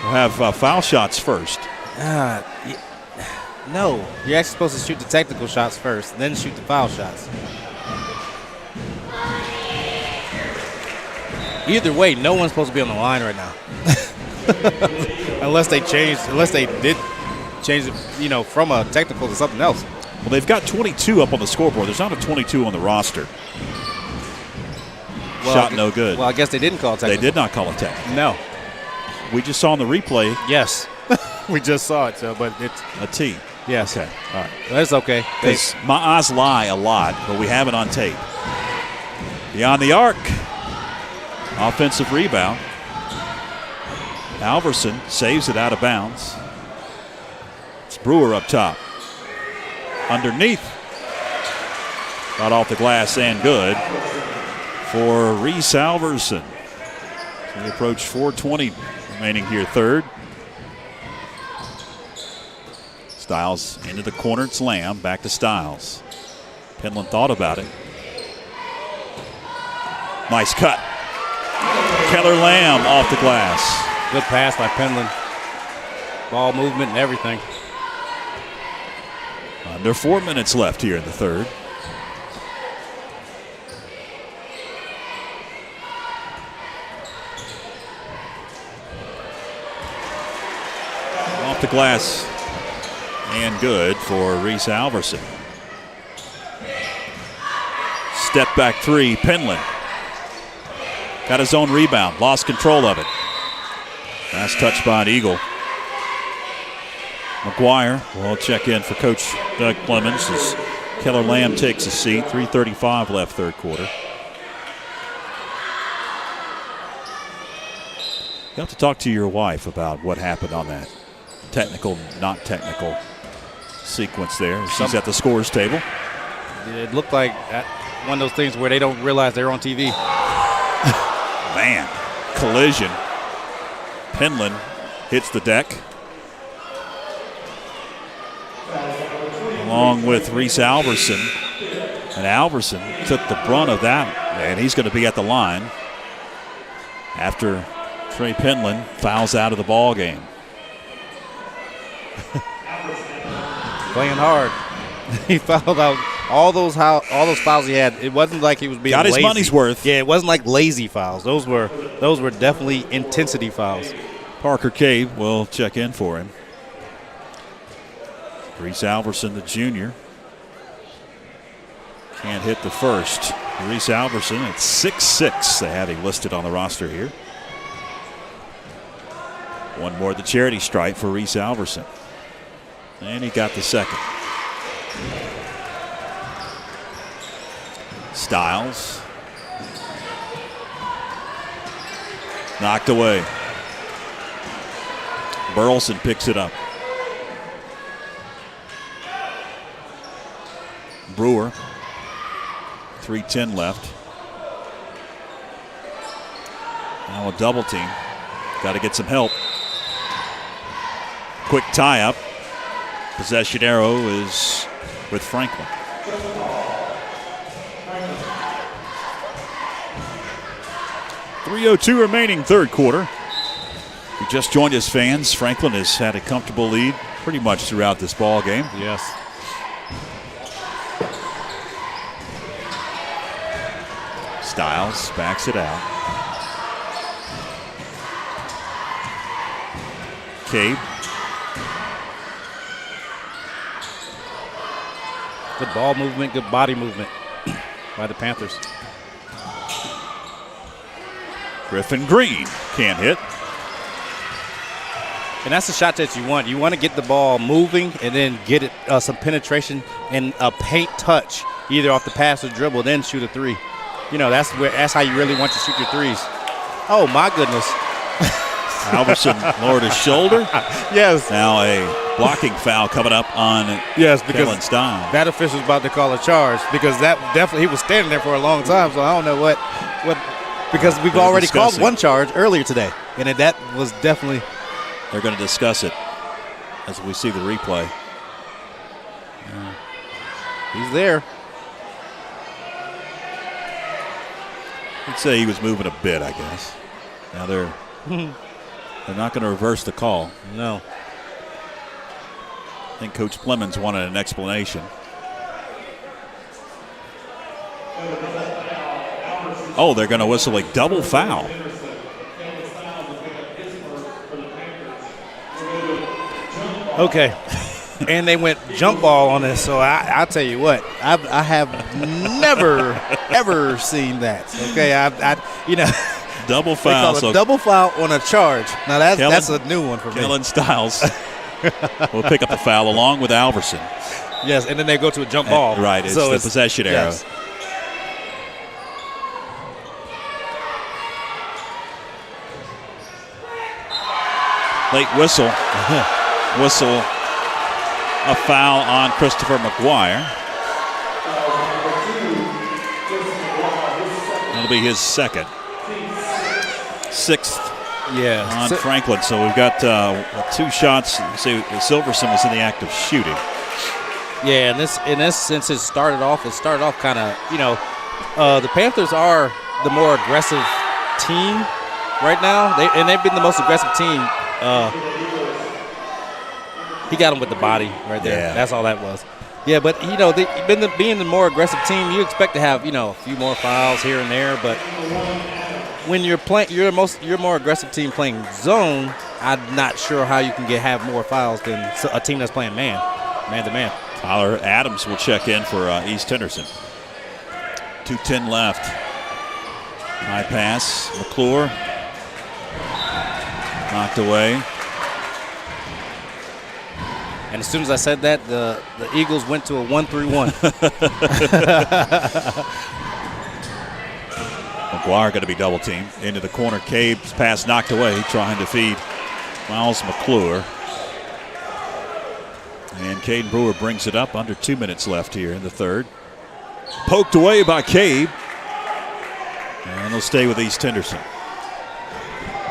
We'll have foul shots first. No, you're actually supposed to shoot the technical shots first, then shoot the foul shots. Either way, no one's supposed to be on the line right now. unless they did change it, from a technical to something else. Well, they've got 22 up on the scoreboard. There's not a 22 on the roster. Shot no good. Well, I guess they didn't call it technical. They did not call it technical. No. We just saw in the replay. Yes. We just saw it, but it's a T. Yes. Okay. All right. That's okay. Because my eyes lie a lot, but we have it on tape. Beyond the arc. Offensive rebound. Alverson saves it out of bounds. It's Brewer up top. Underneath. Got off the glass and good for Reese Alverson. We approach 4:20 remaining here, third. Styles into the corner. It's Lamb. Back to Styles. Penland thought about it. Nice cut. Keller Lamb off the glass. Good pass by Penland. Ball movement and everything. Under 4 minutes left here in the third. Off the glass and good for Reese Alverson. Step back three, Penland. Got his own rebound, lost control of it. Last touch by an Eagle. McGuire will check in for Coach Doug Clemens as Keller Lamb takes a seat. 3:35 left third quarter. You have to talk to your wife about what happened on that technical, not technical sequence there. She's at the scores table. It looked like one of those things where they don't realize they're on TV. Man, collision. Penland hits the deck. Along with Reese Alverson. And Alverson took the brunt of that, and he's going to be at the line after Trey Penland fouls out of the ball game. Playing hard. He fouled out all those fouls he had. It wasn't like he was being got his lazy. Money's worth. Yeah, it wasn't like lazy fouls. Those were definitely intensity fouls. Parker Cave will check in for him. Reese Alverson, the junior, can't hit the first. Reese Alverson at 6'6". They have him listed on the roster here. One more at the charity stripe for Reese Alverson. And he got the second. Styles. Knocked away. Burleson picks it up. Brewer. 3:10 left. Now a double team. Got to get some help. Quick tie-up. Possession arrow is with Franklin. .302 remaining third quarter. We just joined us, fans. Franklin has had a comfortable lead pretty much throughout this ball game. Yes. Styles backs it out. Cade. Good ball movement, good body movement by the Panthers. Griffin Green can't hit. And that's the shot that you want. You want to get the ball moving and then get it some penetration and a paint touch, either off the pass or dribble, then shoot a three. That's how you really want to shoot your threes. Oh my goodness. Alverson lowered his shoulder. Yes. Now a blocking foul coming up on Kellen Stein. That official's about to call a charge because that definitely, he was standing there for a long time, so I don't know what because we've already called one charge earlier today, and that was definitely. They're going to discuss it. as we see the replay. He's there. I'd say he was moving a bit, I guess. Now they're not going to reverse the call. No. I think Coach Clemens wanted an explanation. Oh, they're going to whistle a double foul. Okay. And they went jump ball on this, so I'll tell you what, I have never, ever seen that. Okay, double foul. So double foul on a charge. Now that's a new one for me. Kellen Stiles will pick up the foul along with Alverson. Yes, and then they go to a jump ball. Right, it's the possession arrow. Yes. Late whistle. Whistle. A foul on Christopher McGuire. That'll be his second. Sixth on Franklin. So we've got 2 shots. See, Silverson was in the act of shooting. Yeah, and this since it started off kind of, the Panthers are the more aggressive team right now. They've been the most aggressive team. He got him with the body right there. Yeah. That's all that was. Yeah, but being the more aggressive team, you expect to have a few more fouls here and there. But when you're more aggressive team playing zone, I'm not sure how you can have more fouls than a team that's playing man to man. Tyler Adams will check in for East Henderson. 2:10 left. High pass. McClure knocked away. And as soon as I said that, the Eagles went to a 1-3-1. McGuire going to be double teamed. Into the corner. Cabe's pass knocked away, trying to feed Miles McClure. And Caden Brewer brings it up. Under 2 minutes left here in the third. Poked away by Cabe. And they'll stay with East Henderson.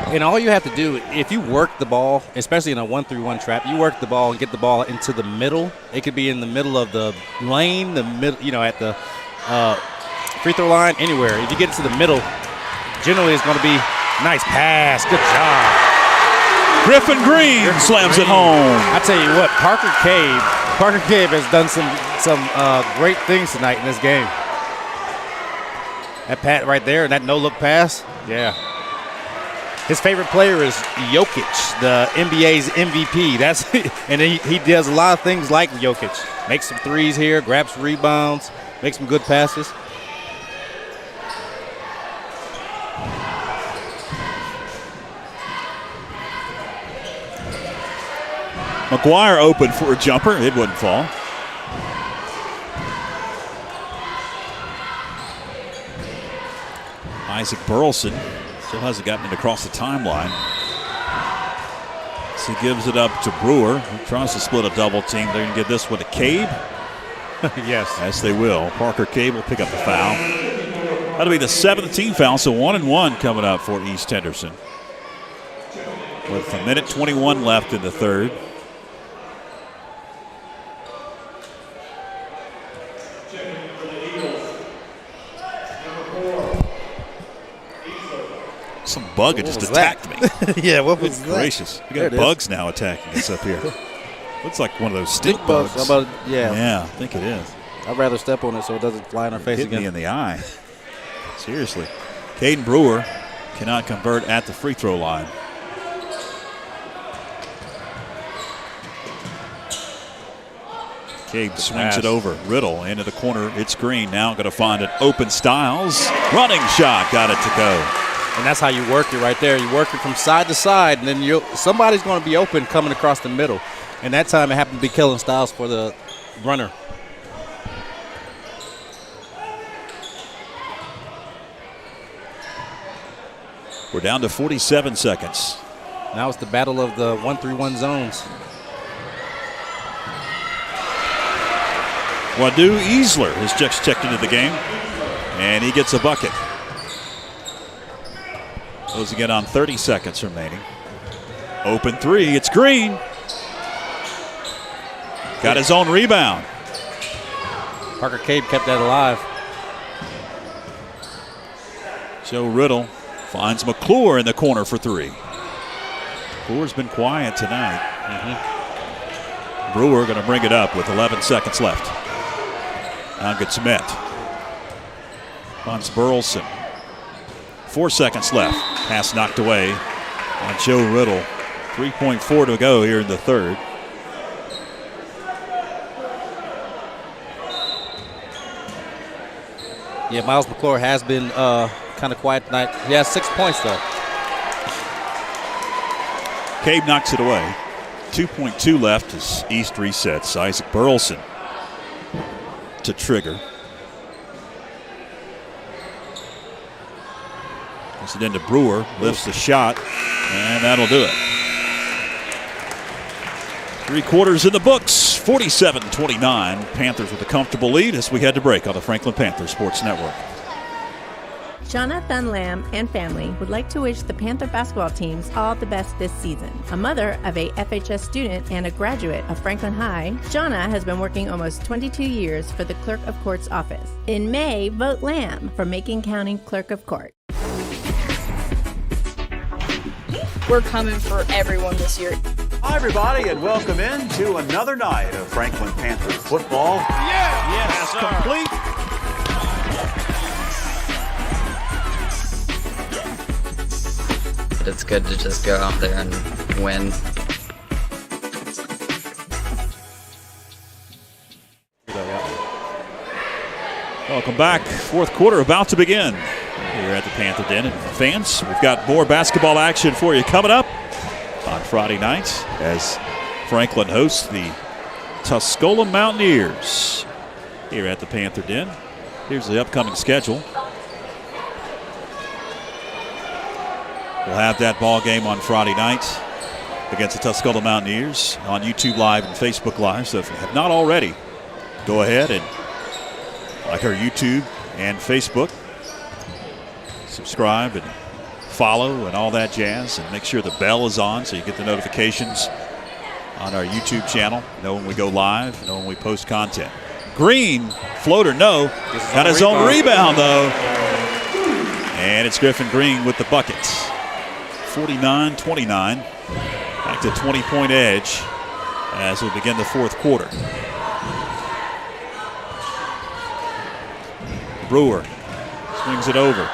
And all you have to do, if you work the ball, especially in a 1-3-1 trap, you work the ball and get the ball into the middle. It could be in the middle of the lane, the middle, at the free throw line, anywhere. If you get into the middle, generally it's going to be nice pass. Good job. Griffin Green slams it home. I tell you what, Parker Cabe has done some great things tonight in this game. That pat right there and that no-look pass, yeah. His favorite player is Jokic, the NBA's MVP. And he does a lot of things like Jokic. Makes some threes here, grabs some rebounds, makes some good passes. McGuire open for a jumper. It wouldn't fall. Isaac Burleson still hasn't gotten it across the timeline. So he gives it up to Brewer, who tries to split a double team. They're going to give this one to Cabe. Yes. Yes, they will. Parker Cabe will pick up the foul. That'll be the 7th team foul, so 1-1 coming up for East Henderson. With 1:21 left in the third. Some bug had just attacked me. Yeah, what was that? Gracious. We got bugs now attacking us up here. Looks like one of those stink bugs. How about, Yeah, I think it is. I'd rather step on it so it doesn't fly in our face Hit again. me in the eye. Seriously. Caden Brewer cannot convert at the free throw line. Cabe swings it over. Riddle into the corner. It's Green. Now going to find an open Styles. Running shot. Got it to go. And that's how you work it right there. You work it from side to side, and then somebody's going to be open coming across the middle. And that time it happened to be Kellen Styles for the runner. We're down to 47 seconds. Now it's the battle of the 1-3-1 zones. Wadu Easler has just checked into the game, and he gets a bucket. Goes again on 30 seconds remaining. Open three, it's Green. Got his own rebound. Parker Cabe kept that alive. Joe Riddle finds McClure in the corner for three. McClure's been quiet tonight. Brewer going to bring it up with 11 seconds left. Now gets met. Finds Burleson. 4 seconds left. Pass knocked away on Joe Riddle. 3.4 to go here in the third. Yeah, Miles McClure has been kind of quiet tonight. He has 6 points, though. Cabe knocks it away. 2.2 left as East resets. Isaac Burleson to trigger. Gets it into Brewer. Lifts the shot, and that'll do it. 3 quarters in the books. 47-29. Panthers with a comfortable lead as we head to break on the Franklin Panther Sports Network. Shauna Thunlam and family would like to wish the Panther basketball teams all the best this season. A mother of a FHS student and a graduate of Franklin High, Shauna has been working almost 22 years for the Clerk of Court's office. In May, vote Lamb for Macon County Clerk of Court. We're coming for everyone this year. Hi, everybody, and welcome in to another night of Franklin Panthers football. Yes, complete. It's good to just go out there and win. Welcome back. Fourth quarter about to begin here at the Panther Den. And fans, we've got more basketball action for you coming up on Friday nights as Franklin hosts the Tuscola Mountaineers here at the Panther Den. Here's the upcoming schedule. We'll have that ball game on Friday night against the Tuscola Mountaineers on YouTube Live and Facebook Live. So if you have not already, go ahead and like our YouTube and Facebook. Subscribe and follow and all that jazz, and make sure the bell is on so you get the notifications on our YouTube channel. Know when we go live, know when we post content. Green, floater, no. Got his own rebound, though. And it's Griffin Green with the buckets. 49-29. Back to 20-point edge as we begin the fourth quarter. Brewer swings it over.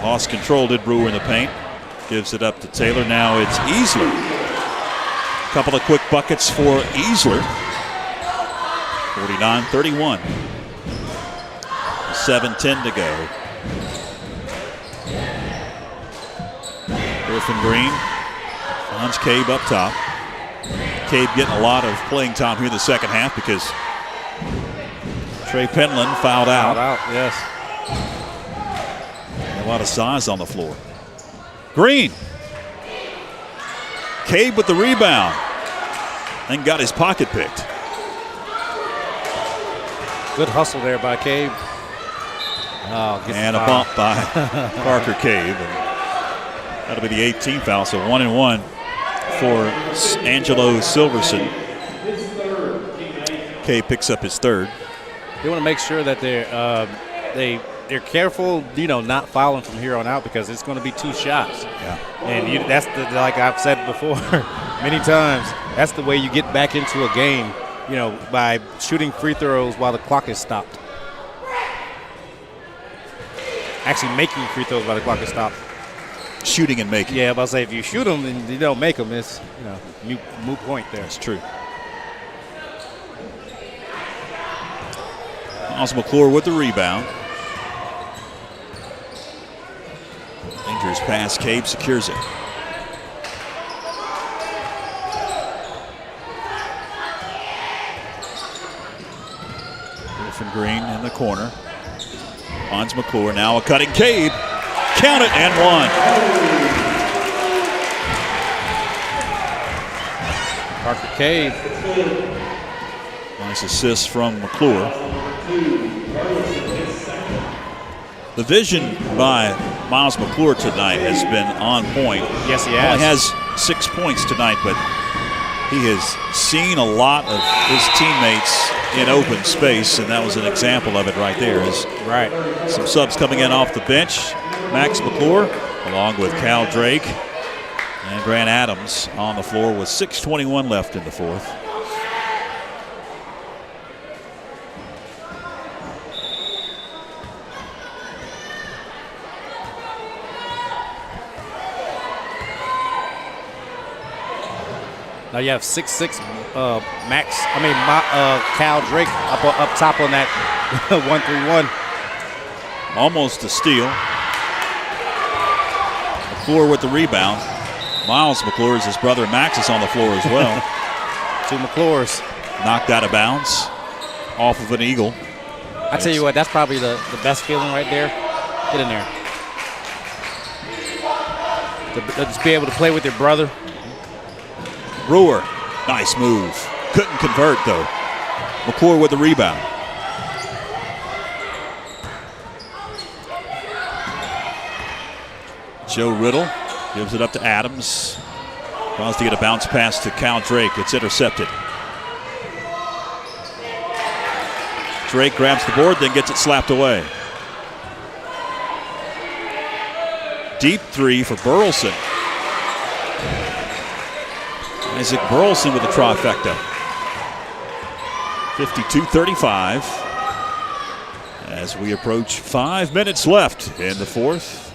Lost control, did Brewer in the paint. Gives it up to Taylor. Now it's Easler. A couple of quick buckets for Easler. 49-31. 7:10 to go. Griffin Green finds Cabe up top. Cabe getting a lot of playing time here in the second half because Trey Penland fouled out. Yes. A lot of size on the floor. Green. Cabe with the rebound and got his pocket picked. Good hustle there by Cabe. Oh, and a bump by Parker Cabe. And that'll be the 18th foul, so 1-1 for Angelo Silverson. Cabe picks up his third. They want to make sure that they're careful, not fouling from here on out because it's going to be 2 shots. Yeah. And that's like I've said before many times, that's the way you get back into a game, by shooting free throws while the clock is stopped. Actually making free throws while the clock is stopped. Shooting and making. Yeah, but I'll say if you shoot them and you don't make them, it's moot point there. That's true. Miles McClure with the rebound. Dangerous pass. Cabe secures it. Griffin Green in the corner. Finds McClure. Now a cutting Cabe. Count it and one. Parker Cabe. Nice assist from McClure. The vision by Miles McClure tonight has been on point. Yes, he Only has. has 6 points tonight, but He has seen a lot of his teammates in open space, and that was an example of it right there. Right. Some subs coming in off the bench. Max McClure, along with Cal Drake and Grant Adams on the floor with 6:21 left in the fourth. Now you have 6'6" Cal Drake up top on that 1-3-1. Almost a steal. McClure with the rebound. Miles McClure, his brother Max, is on the floor as well. Two McClures. Knocked out of bounds off of an eagle. I tell you what, that's probably the best feeling right there. Get in there. To just be able to play with your brother. Brewer, nice move. Couldn't convert though. McClure with the rebound. Joe Riddle gives it up to Adams. Tries to get a bounce pass to Cal Drake. It's intercepted. Drake grabs the board, then gets it slapped away. Deep three for Burleson. Isaac Burleson with a trifecta. 52-35 as we approach 5 minutes left in the fourth.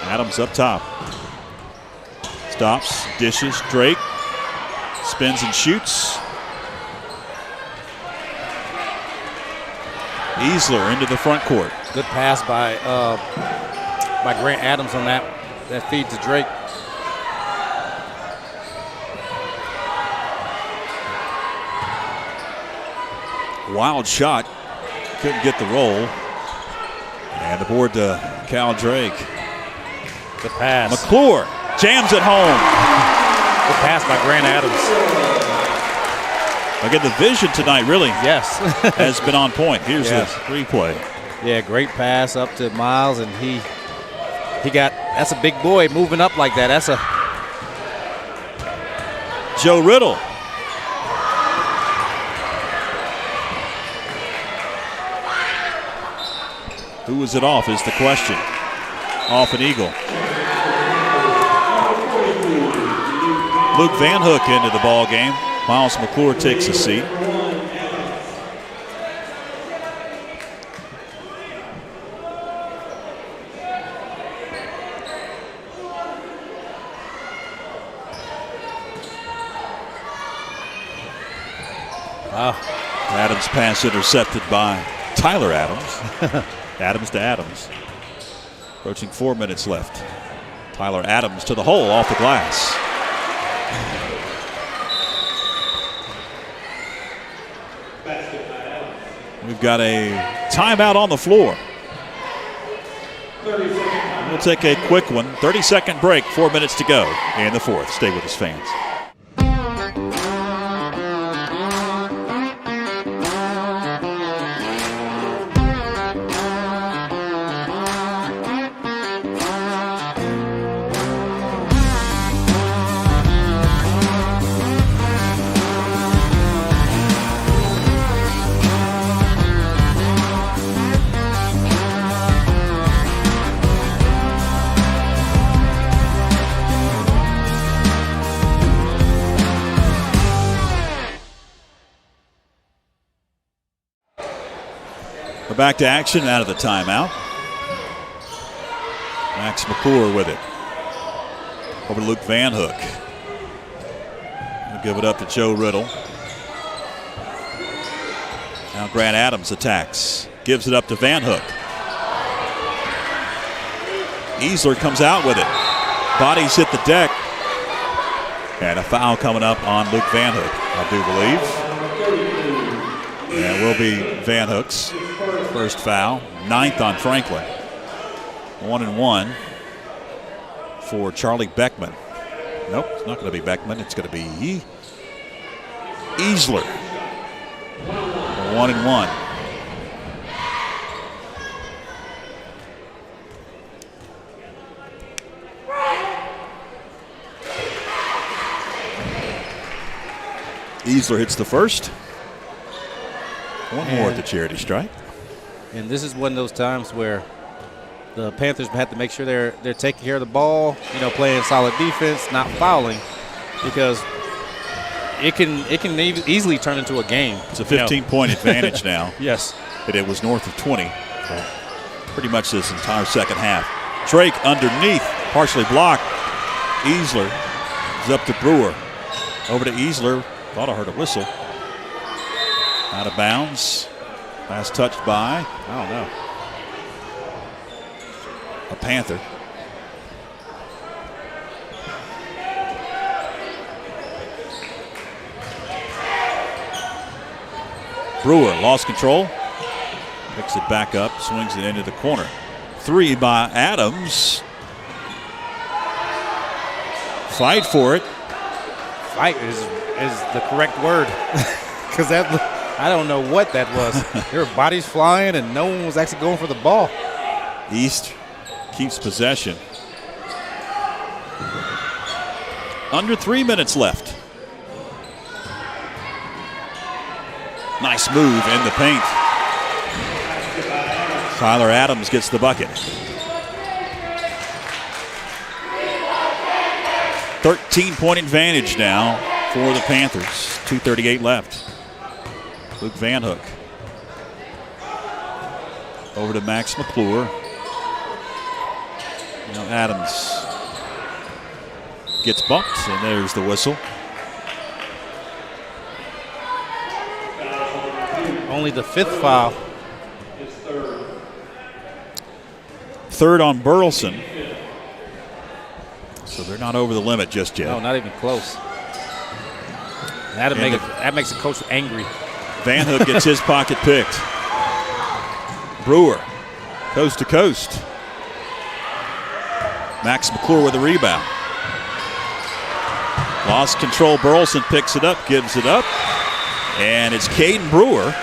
Adams up top. Stops, dishes, Drake. Spins and shoots. Easler into the front court. Good pass by Grant Adams on that feed to Drake. Wild shot. Couldn't get the roll. And the board to Cal Drake. Good pass. McClure jams it home. Good pass by Grant Adams. Again, the vision tonight really has been on point. Here's the replay. Yeah, great pass up to Miles, and he got, that's a big boy moving up like that. That's a Joe Riddle. Who was it off is the question. Off an eagle. Luke Van Hook into the ball game. Miles McClure takes a seat. Adams pass intercepted by Tyler Adams. Adams to Adams. Approaching 4 minutes left. Tyler Adams to the hole off the glass. We've got a timeout on the floor. We'll take a quick one. 30-second break, 4 minutes to go in the fourth. Stay with us, fans. We're back to action out of the timeout. Max McClure with it. Over to Luke Van Hook. He'll give it up to Joe Riddle. Now Grant Adams attacks. Gives it up to Van Hook. Easler comes out with it. Bodies hit the deck. And a foul coming up on Luke Van Hook, I do believe. And it will be Van Hook's first foul, 9th on Franklin. 1-1 for Charlie Beckman. Nope, it's not going to be Beckman. It's going to be Easler. 1-1. Easler hits the first. One more at the charity stripe. And this is one of those times where the Panthers have to make sure they're taking care of the ball, playing solid defense, not fouling, because it can easily turn into a game. It's a 15-point advantage now. Yes. But it was north of 20. Pretty much this entire second half. Drake underneath, partially blocked. Easler is up to Brewer. Over to Easler. Thought I heard a whistle. Out of bounds. Last touched by, I don't know, a Panther. Brewer lost control. Picks it back up, swings it into the corner. 3 by Adams. Fight for it. Fight is the correct word. Because I don't know what that was. There were bodies flying and no one was actually going for the ball. East keeps possession. Under 3 minutes left. Nice move in the paint. Tyler Adams gets the bucket. 13-point advantage now for the Panthers. 2:38 left. Luke Van Hook. Over to Max McClure. Now Adams gets bumped, and there's the whistle. Only the 5th foul. Third on Burleson. So they're not over the limit just yet. No, not even close. That makes the coach angry. Van Hook gets his pocket picked. Brewer, coast to coast. Max McClure with a rebound. Lost control. Burleson picks it up, gives it up. And it's Caden Brewer.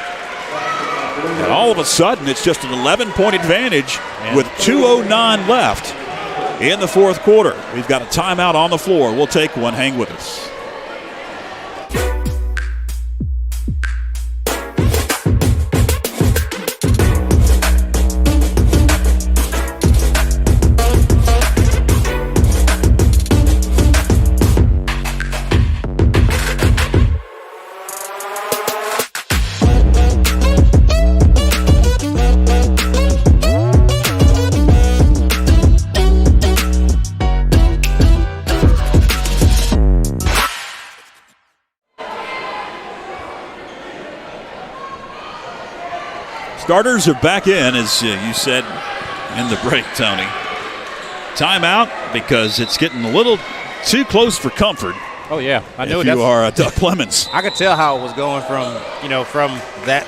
And all of a sudden, it's just an 11-point advantage with 2:09 left in the fourth quarter. We've got a timeout on the floor. We'll take one. Hang with us. Starters are back in, as you said in the break, Tony. Timeout because it's getting a little too close for comfort. Oh, yeah. I knew if you are Doug Clemens. I could tell how it was going from that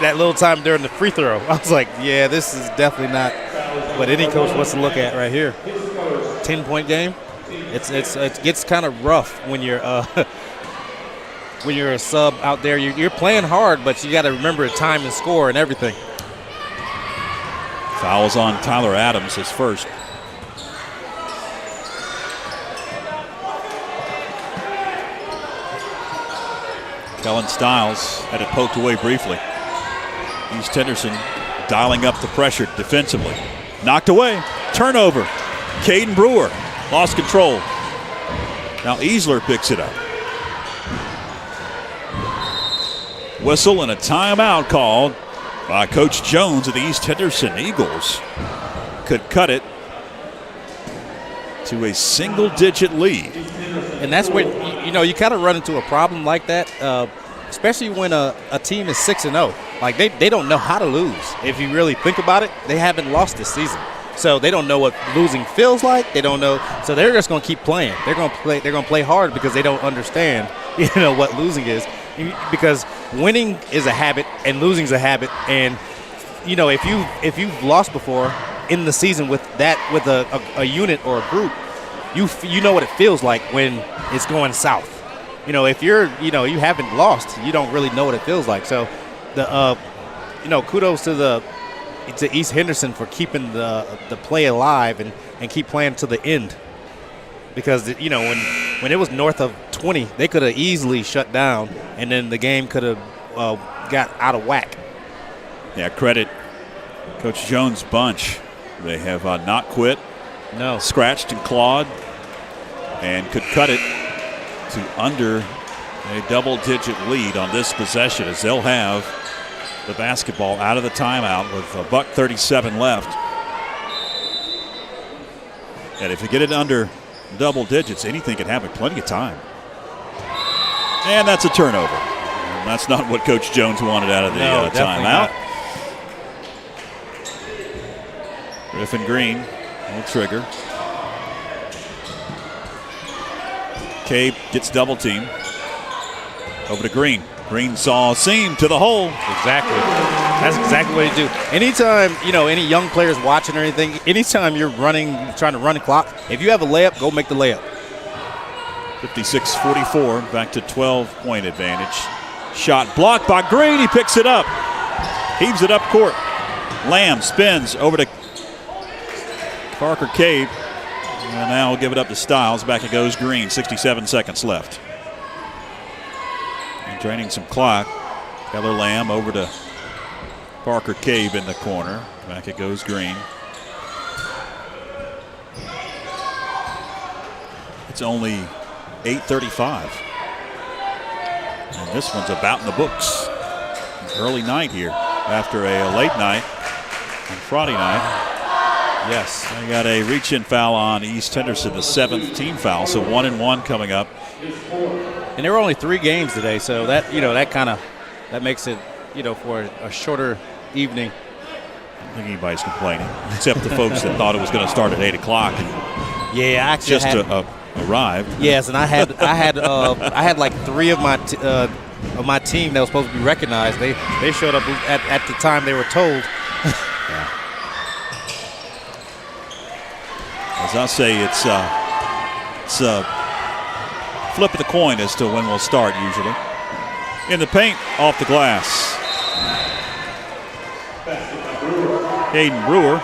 little time during the free throw. I was like, yeah, this is definitely not what any coach wants to look at right here. 10-point game. It gets kind of rough when you're when you're a sub out there. You're playing hard, but you got to remember time and score and everything. Fouls on Tyler Adams, his first. Kellen Stiles had it poked away briefly. East Henderson dialing up the pressure defensively. Knocked away. Turnover. Caden Brewer lost control. Now Easler picks it up. Whistle and a timeout called by Coach Jones of the East Henderson Eagles. Could cut it to a single-digit lead. And that's when, you kind of run into a problem like that, especially when a team is 6-0. Like, they don't know how to lose. If you really think about it, they haven't lost this season. So they don't know what losing feels like. They don't know. So they're just going to keep playing. They're going to play hard because they don't understand, what losing is. Because winning is a habit and losing is a habit. And, if you've lost before in the season with a unit or a group, you know what it feels like when it's going south. If you haven't lost, you don't really know what it feels like. So kudos to East Henderson for keeping the play alive and keep playing to the end. Because when it was north of 20, they could have easily shut down, and then the game could have got out of whack. Yeah, credit Coach Jones' bunch. They have not quit. No. Scratched and clawed and could cut it to under a double-digit lead on this possession as they'll have the basketball out of the timeout with $1:37 left. And if you get it under double digits, anything can happen. Plenty of time. And that's a turnover. And that's not what Coach Jones wanted out of the timeout. Not. Griffin Green will trigger. Cabe gets double teamed. Over to Green. Green saw a seam to the hole. Exactly. That's exactly what you do. Anytime, any young players watching or anything, anytime you're trying to run the clock, if you have a layup, go make the layup. 56-44, back to 12-point advantage. Shot blocked by Green. He picks it up. Heaves it up court. Lamb spins over to Parker Cabe. And now we'll give it up to Stiles. Back it goes Green. 67 seconds left. And draining some clock. Keller Lamb over to Parker Cabe in the corner. Back it goes Green. It's only 8:35. And this one's about in the books. Early night here after a late night on Friday night. Yes. I got a reach-in foul on East Henderson, the 7th team foul, so 1-1 coming up. And there were only 3 games today, so that that makes it for a shorter evening. I don't think anybody's complaining, except the folks that thought it was going to start at 8 o'clock. Yeah, I actually just arrived. Yes, and I had like 3 of my team that was supposed to be recognized. They showed up at the time they were told. As I say, it's a flip of the coin as to when we'll start usually. In the paint, off the glass. Caden Brewer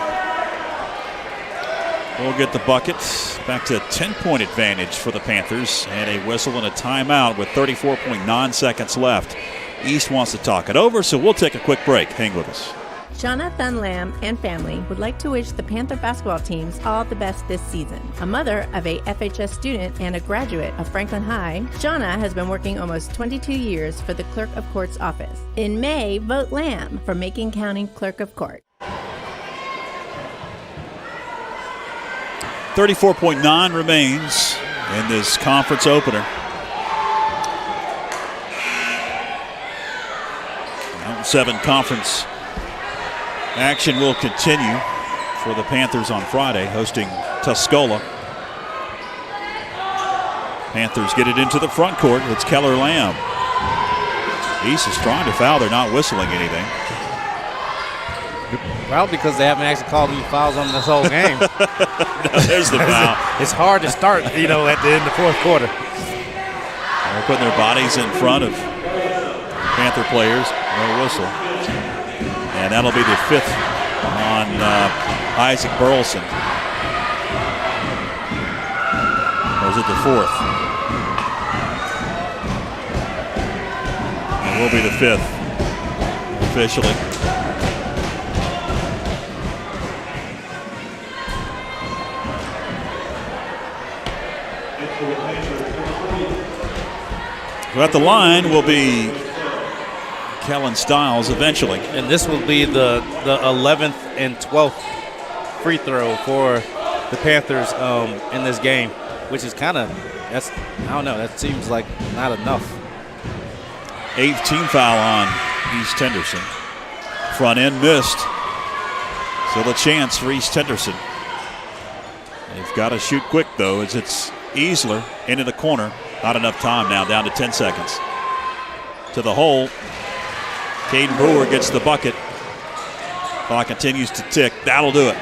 will get the buckets. Back to a 10-point advantage for the Panthers and a whistle and a timeout with 34.9 seconds left. East wants to talk it over, so we'll take a quick break. Hang with us. Shauna Thunlam and family would like to wish the Panther basketball teams all the best this season. A mother of a FHS student and a graduate of Franklin High, Shauna has been working almost 22 years for the Clerk of Court's office. In May, vote Lamb for Macon County Clerk of Court. 34.9 remains in this conference opener. Mountain 7 conference action will continue for the Panthers on Friday, hosting Tuscola. Panthers get it into the front court. It's Keller Lamb. East is trying to foul. They're not whistling anything. Well, because they haven't actually called any fouls on this whole game. No, there's the foul. It's hard to start, at the end of the fourth quarter. They're putting their bodies in front of Panther players. No whistle. And that'll be the 5th on Isaac Burleson. Or is it the 4th? It will be the 5th officially. So at the line will be Kellen Stiles eventually. And this will be the 11th and 12th free throw for the Panthers in this game, which is I don't know, that seems like not enough. 8th team foul on East Henderson. Front end missed. Still a chance for East Henderson. They've got to shoot quick though, as it's Easler into the corner. Not enough time now, down to 10 seconds. To the hole. Caden Brewer gets the bucket. Clock continues to tick. That'll do it.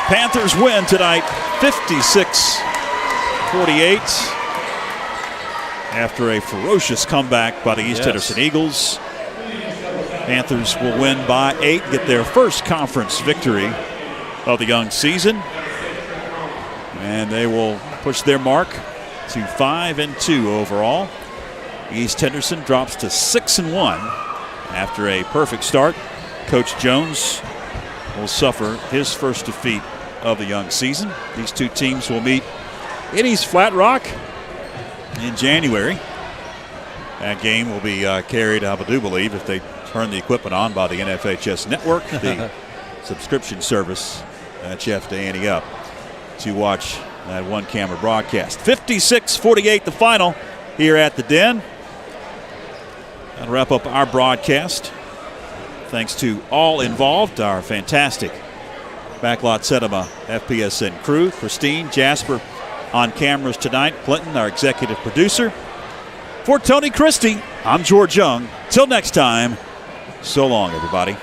Panthers win tonight, 56-48. After a ferocious comeback by the East Henderson Eagles. Panthers will win by 8, get their first conference victory of the young season. And they will push their mark to 5-2 overall. East Henderson drops to 6-1 after a perfect start. Coach Jones will suffer his first defeat of the young season. These two teams will meet in East Flat Rock in January. That game will be carried, I do believe, if they turn the equipment on, by the NFHS Network, the subscription service that you have to ante up to watch that one-camera broadcast. 56-48 the final here at the Den. That'll wrap up our broadcast. Thanks to all involved, our fantastic Backlot Cinema FPSN crew, Christine, Jasper on cameras tonight, Clinton, our executive producer. For Tony Christie, I'm George Young. Till next time, so long, everybody.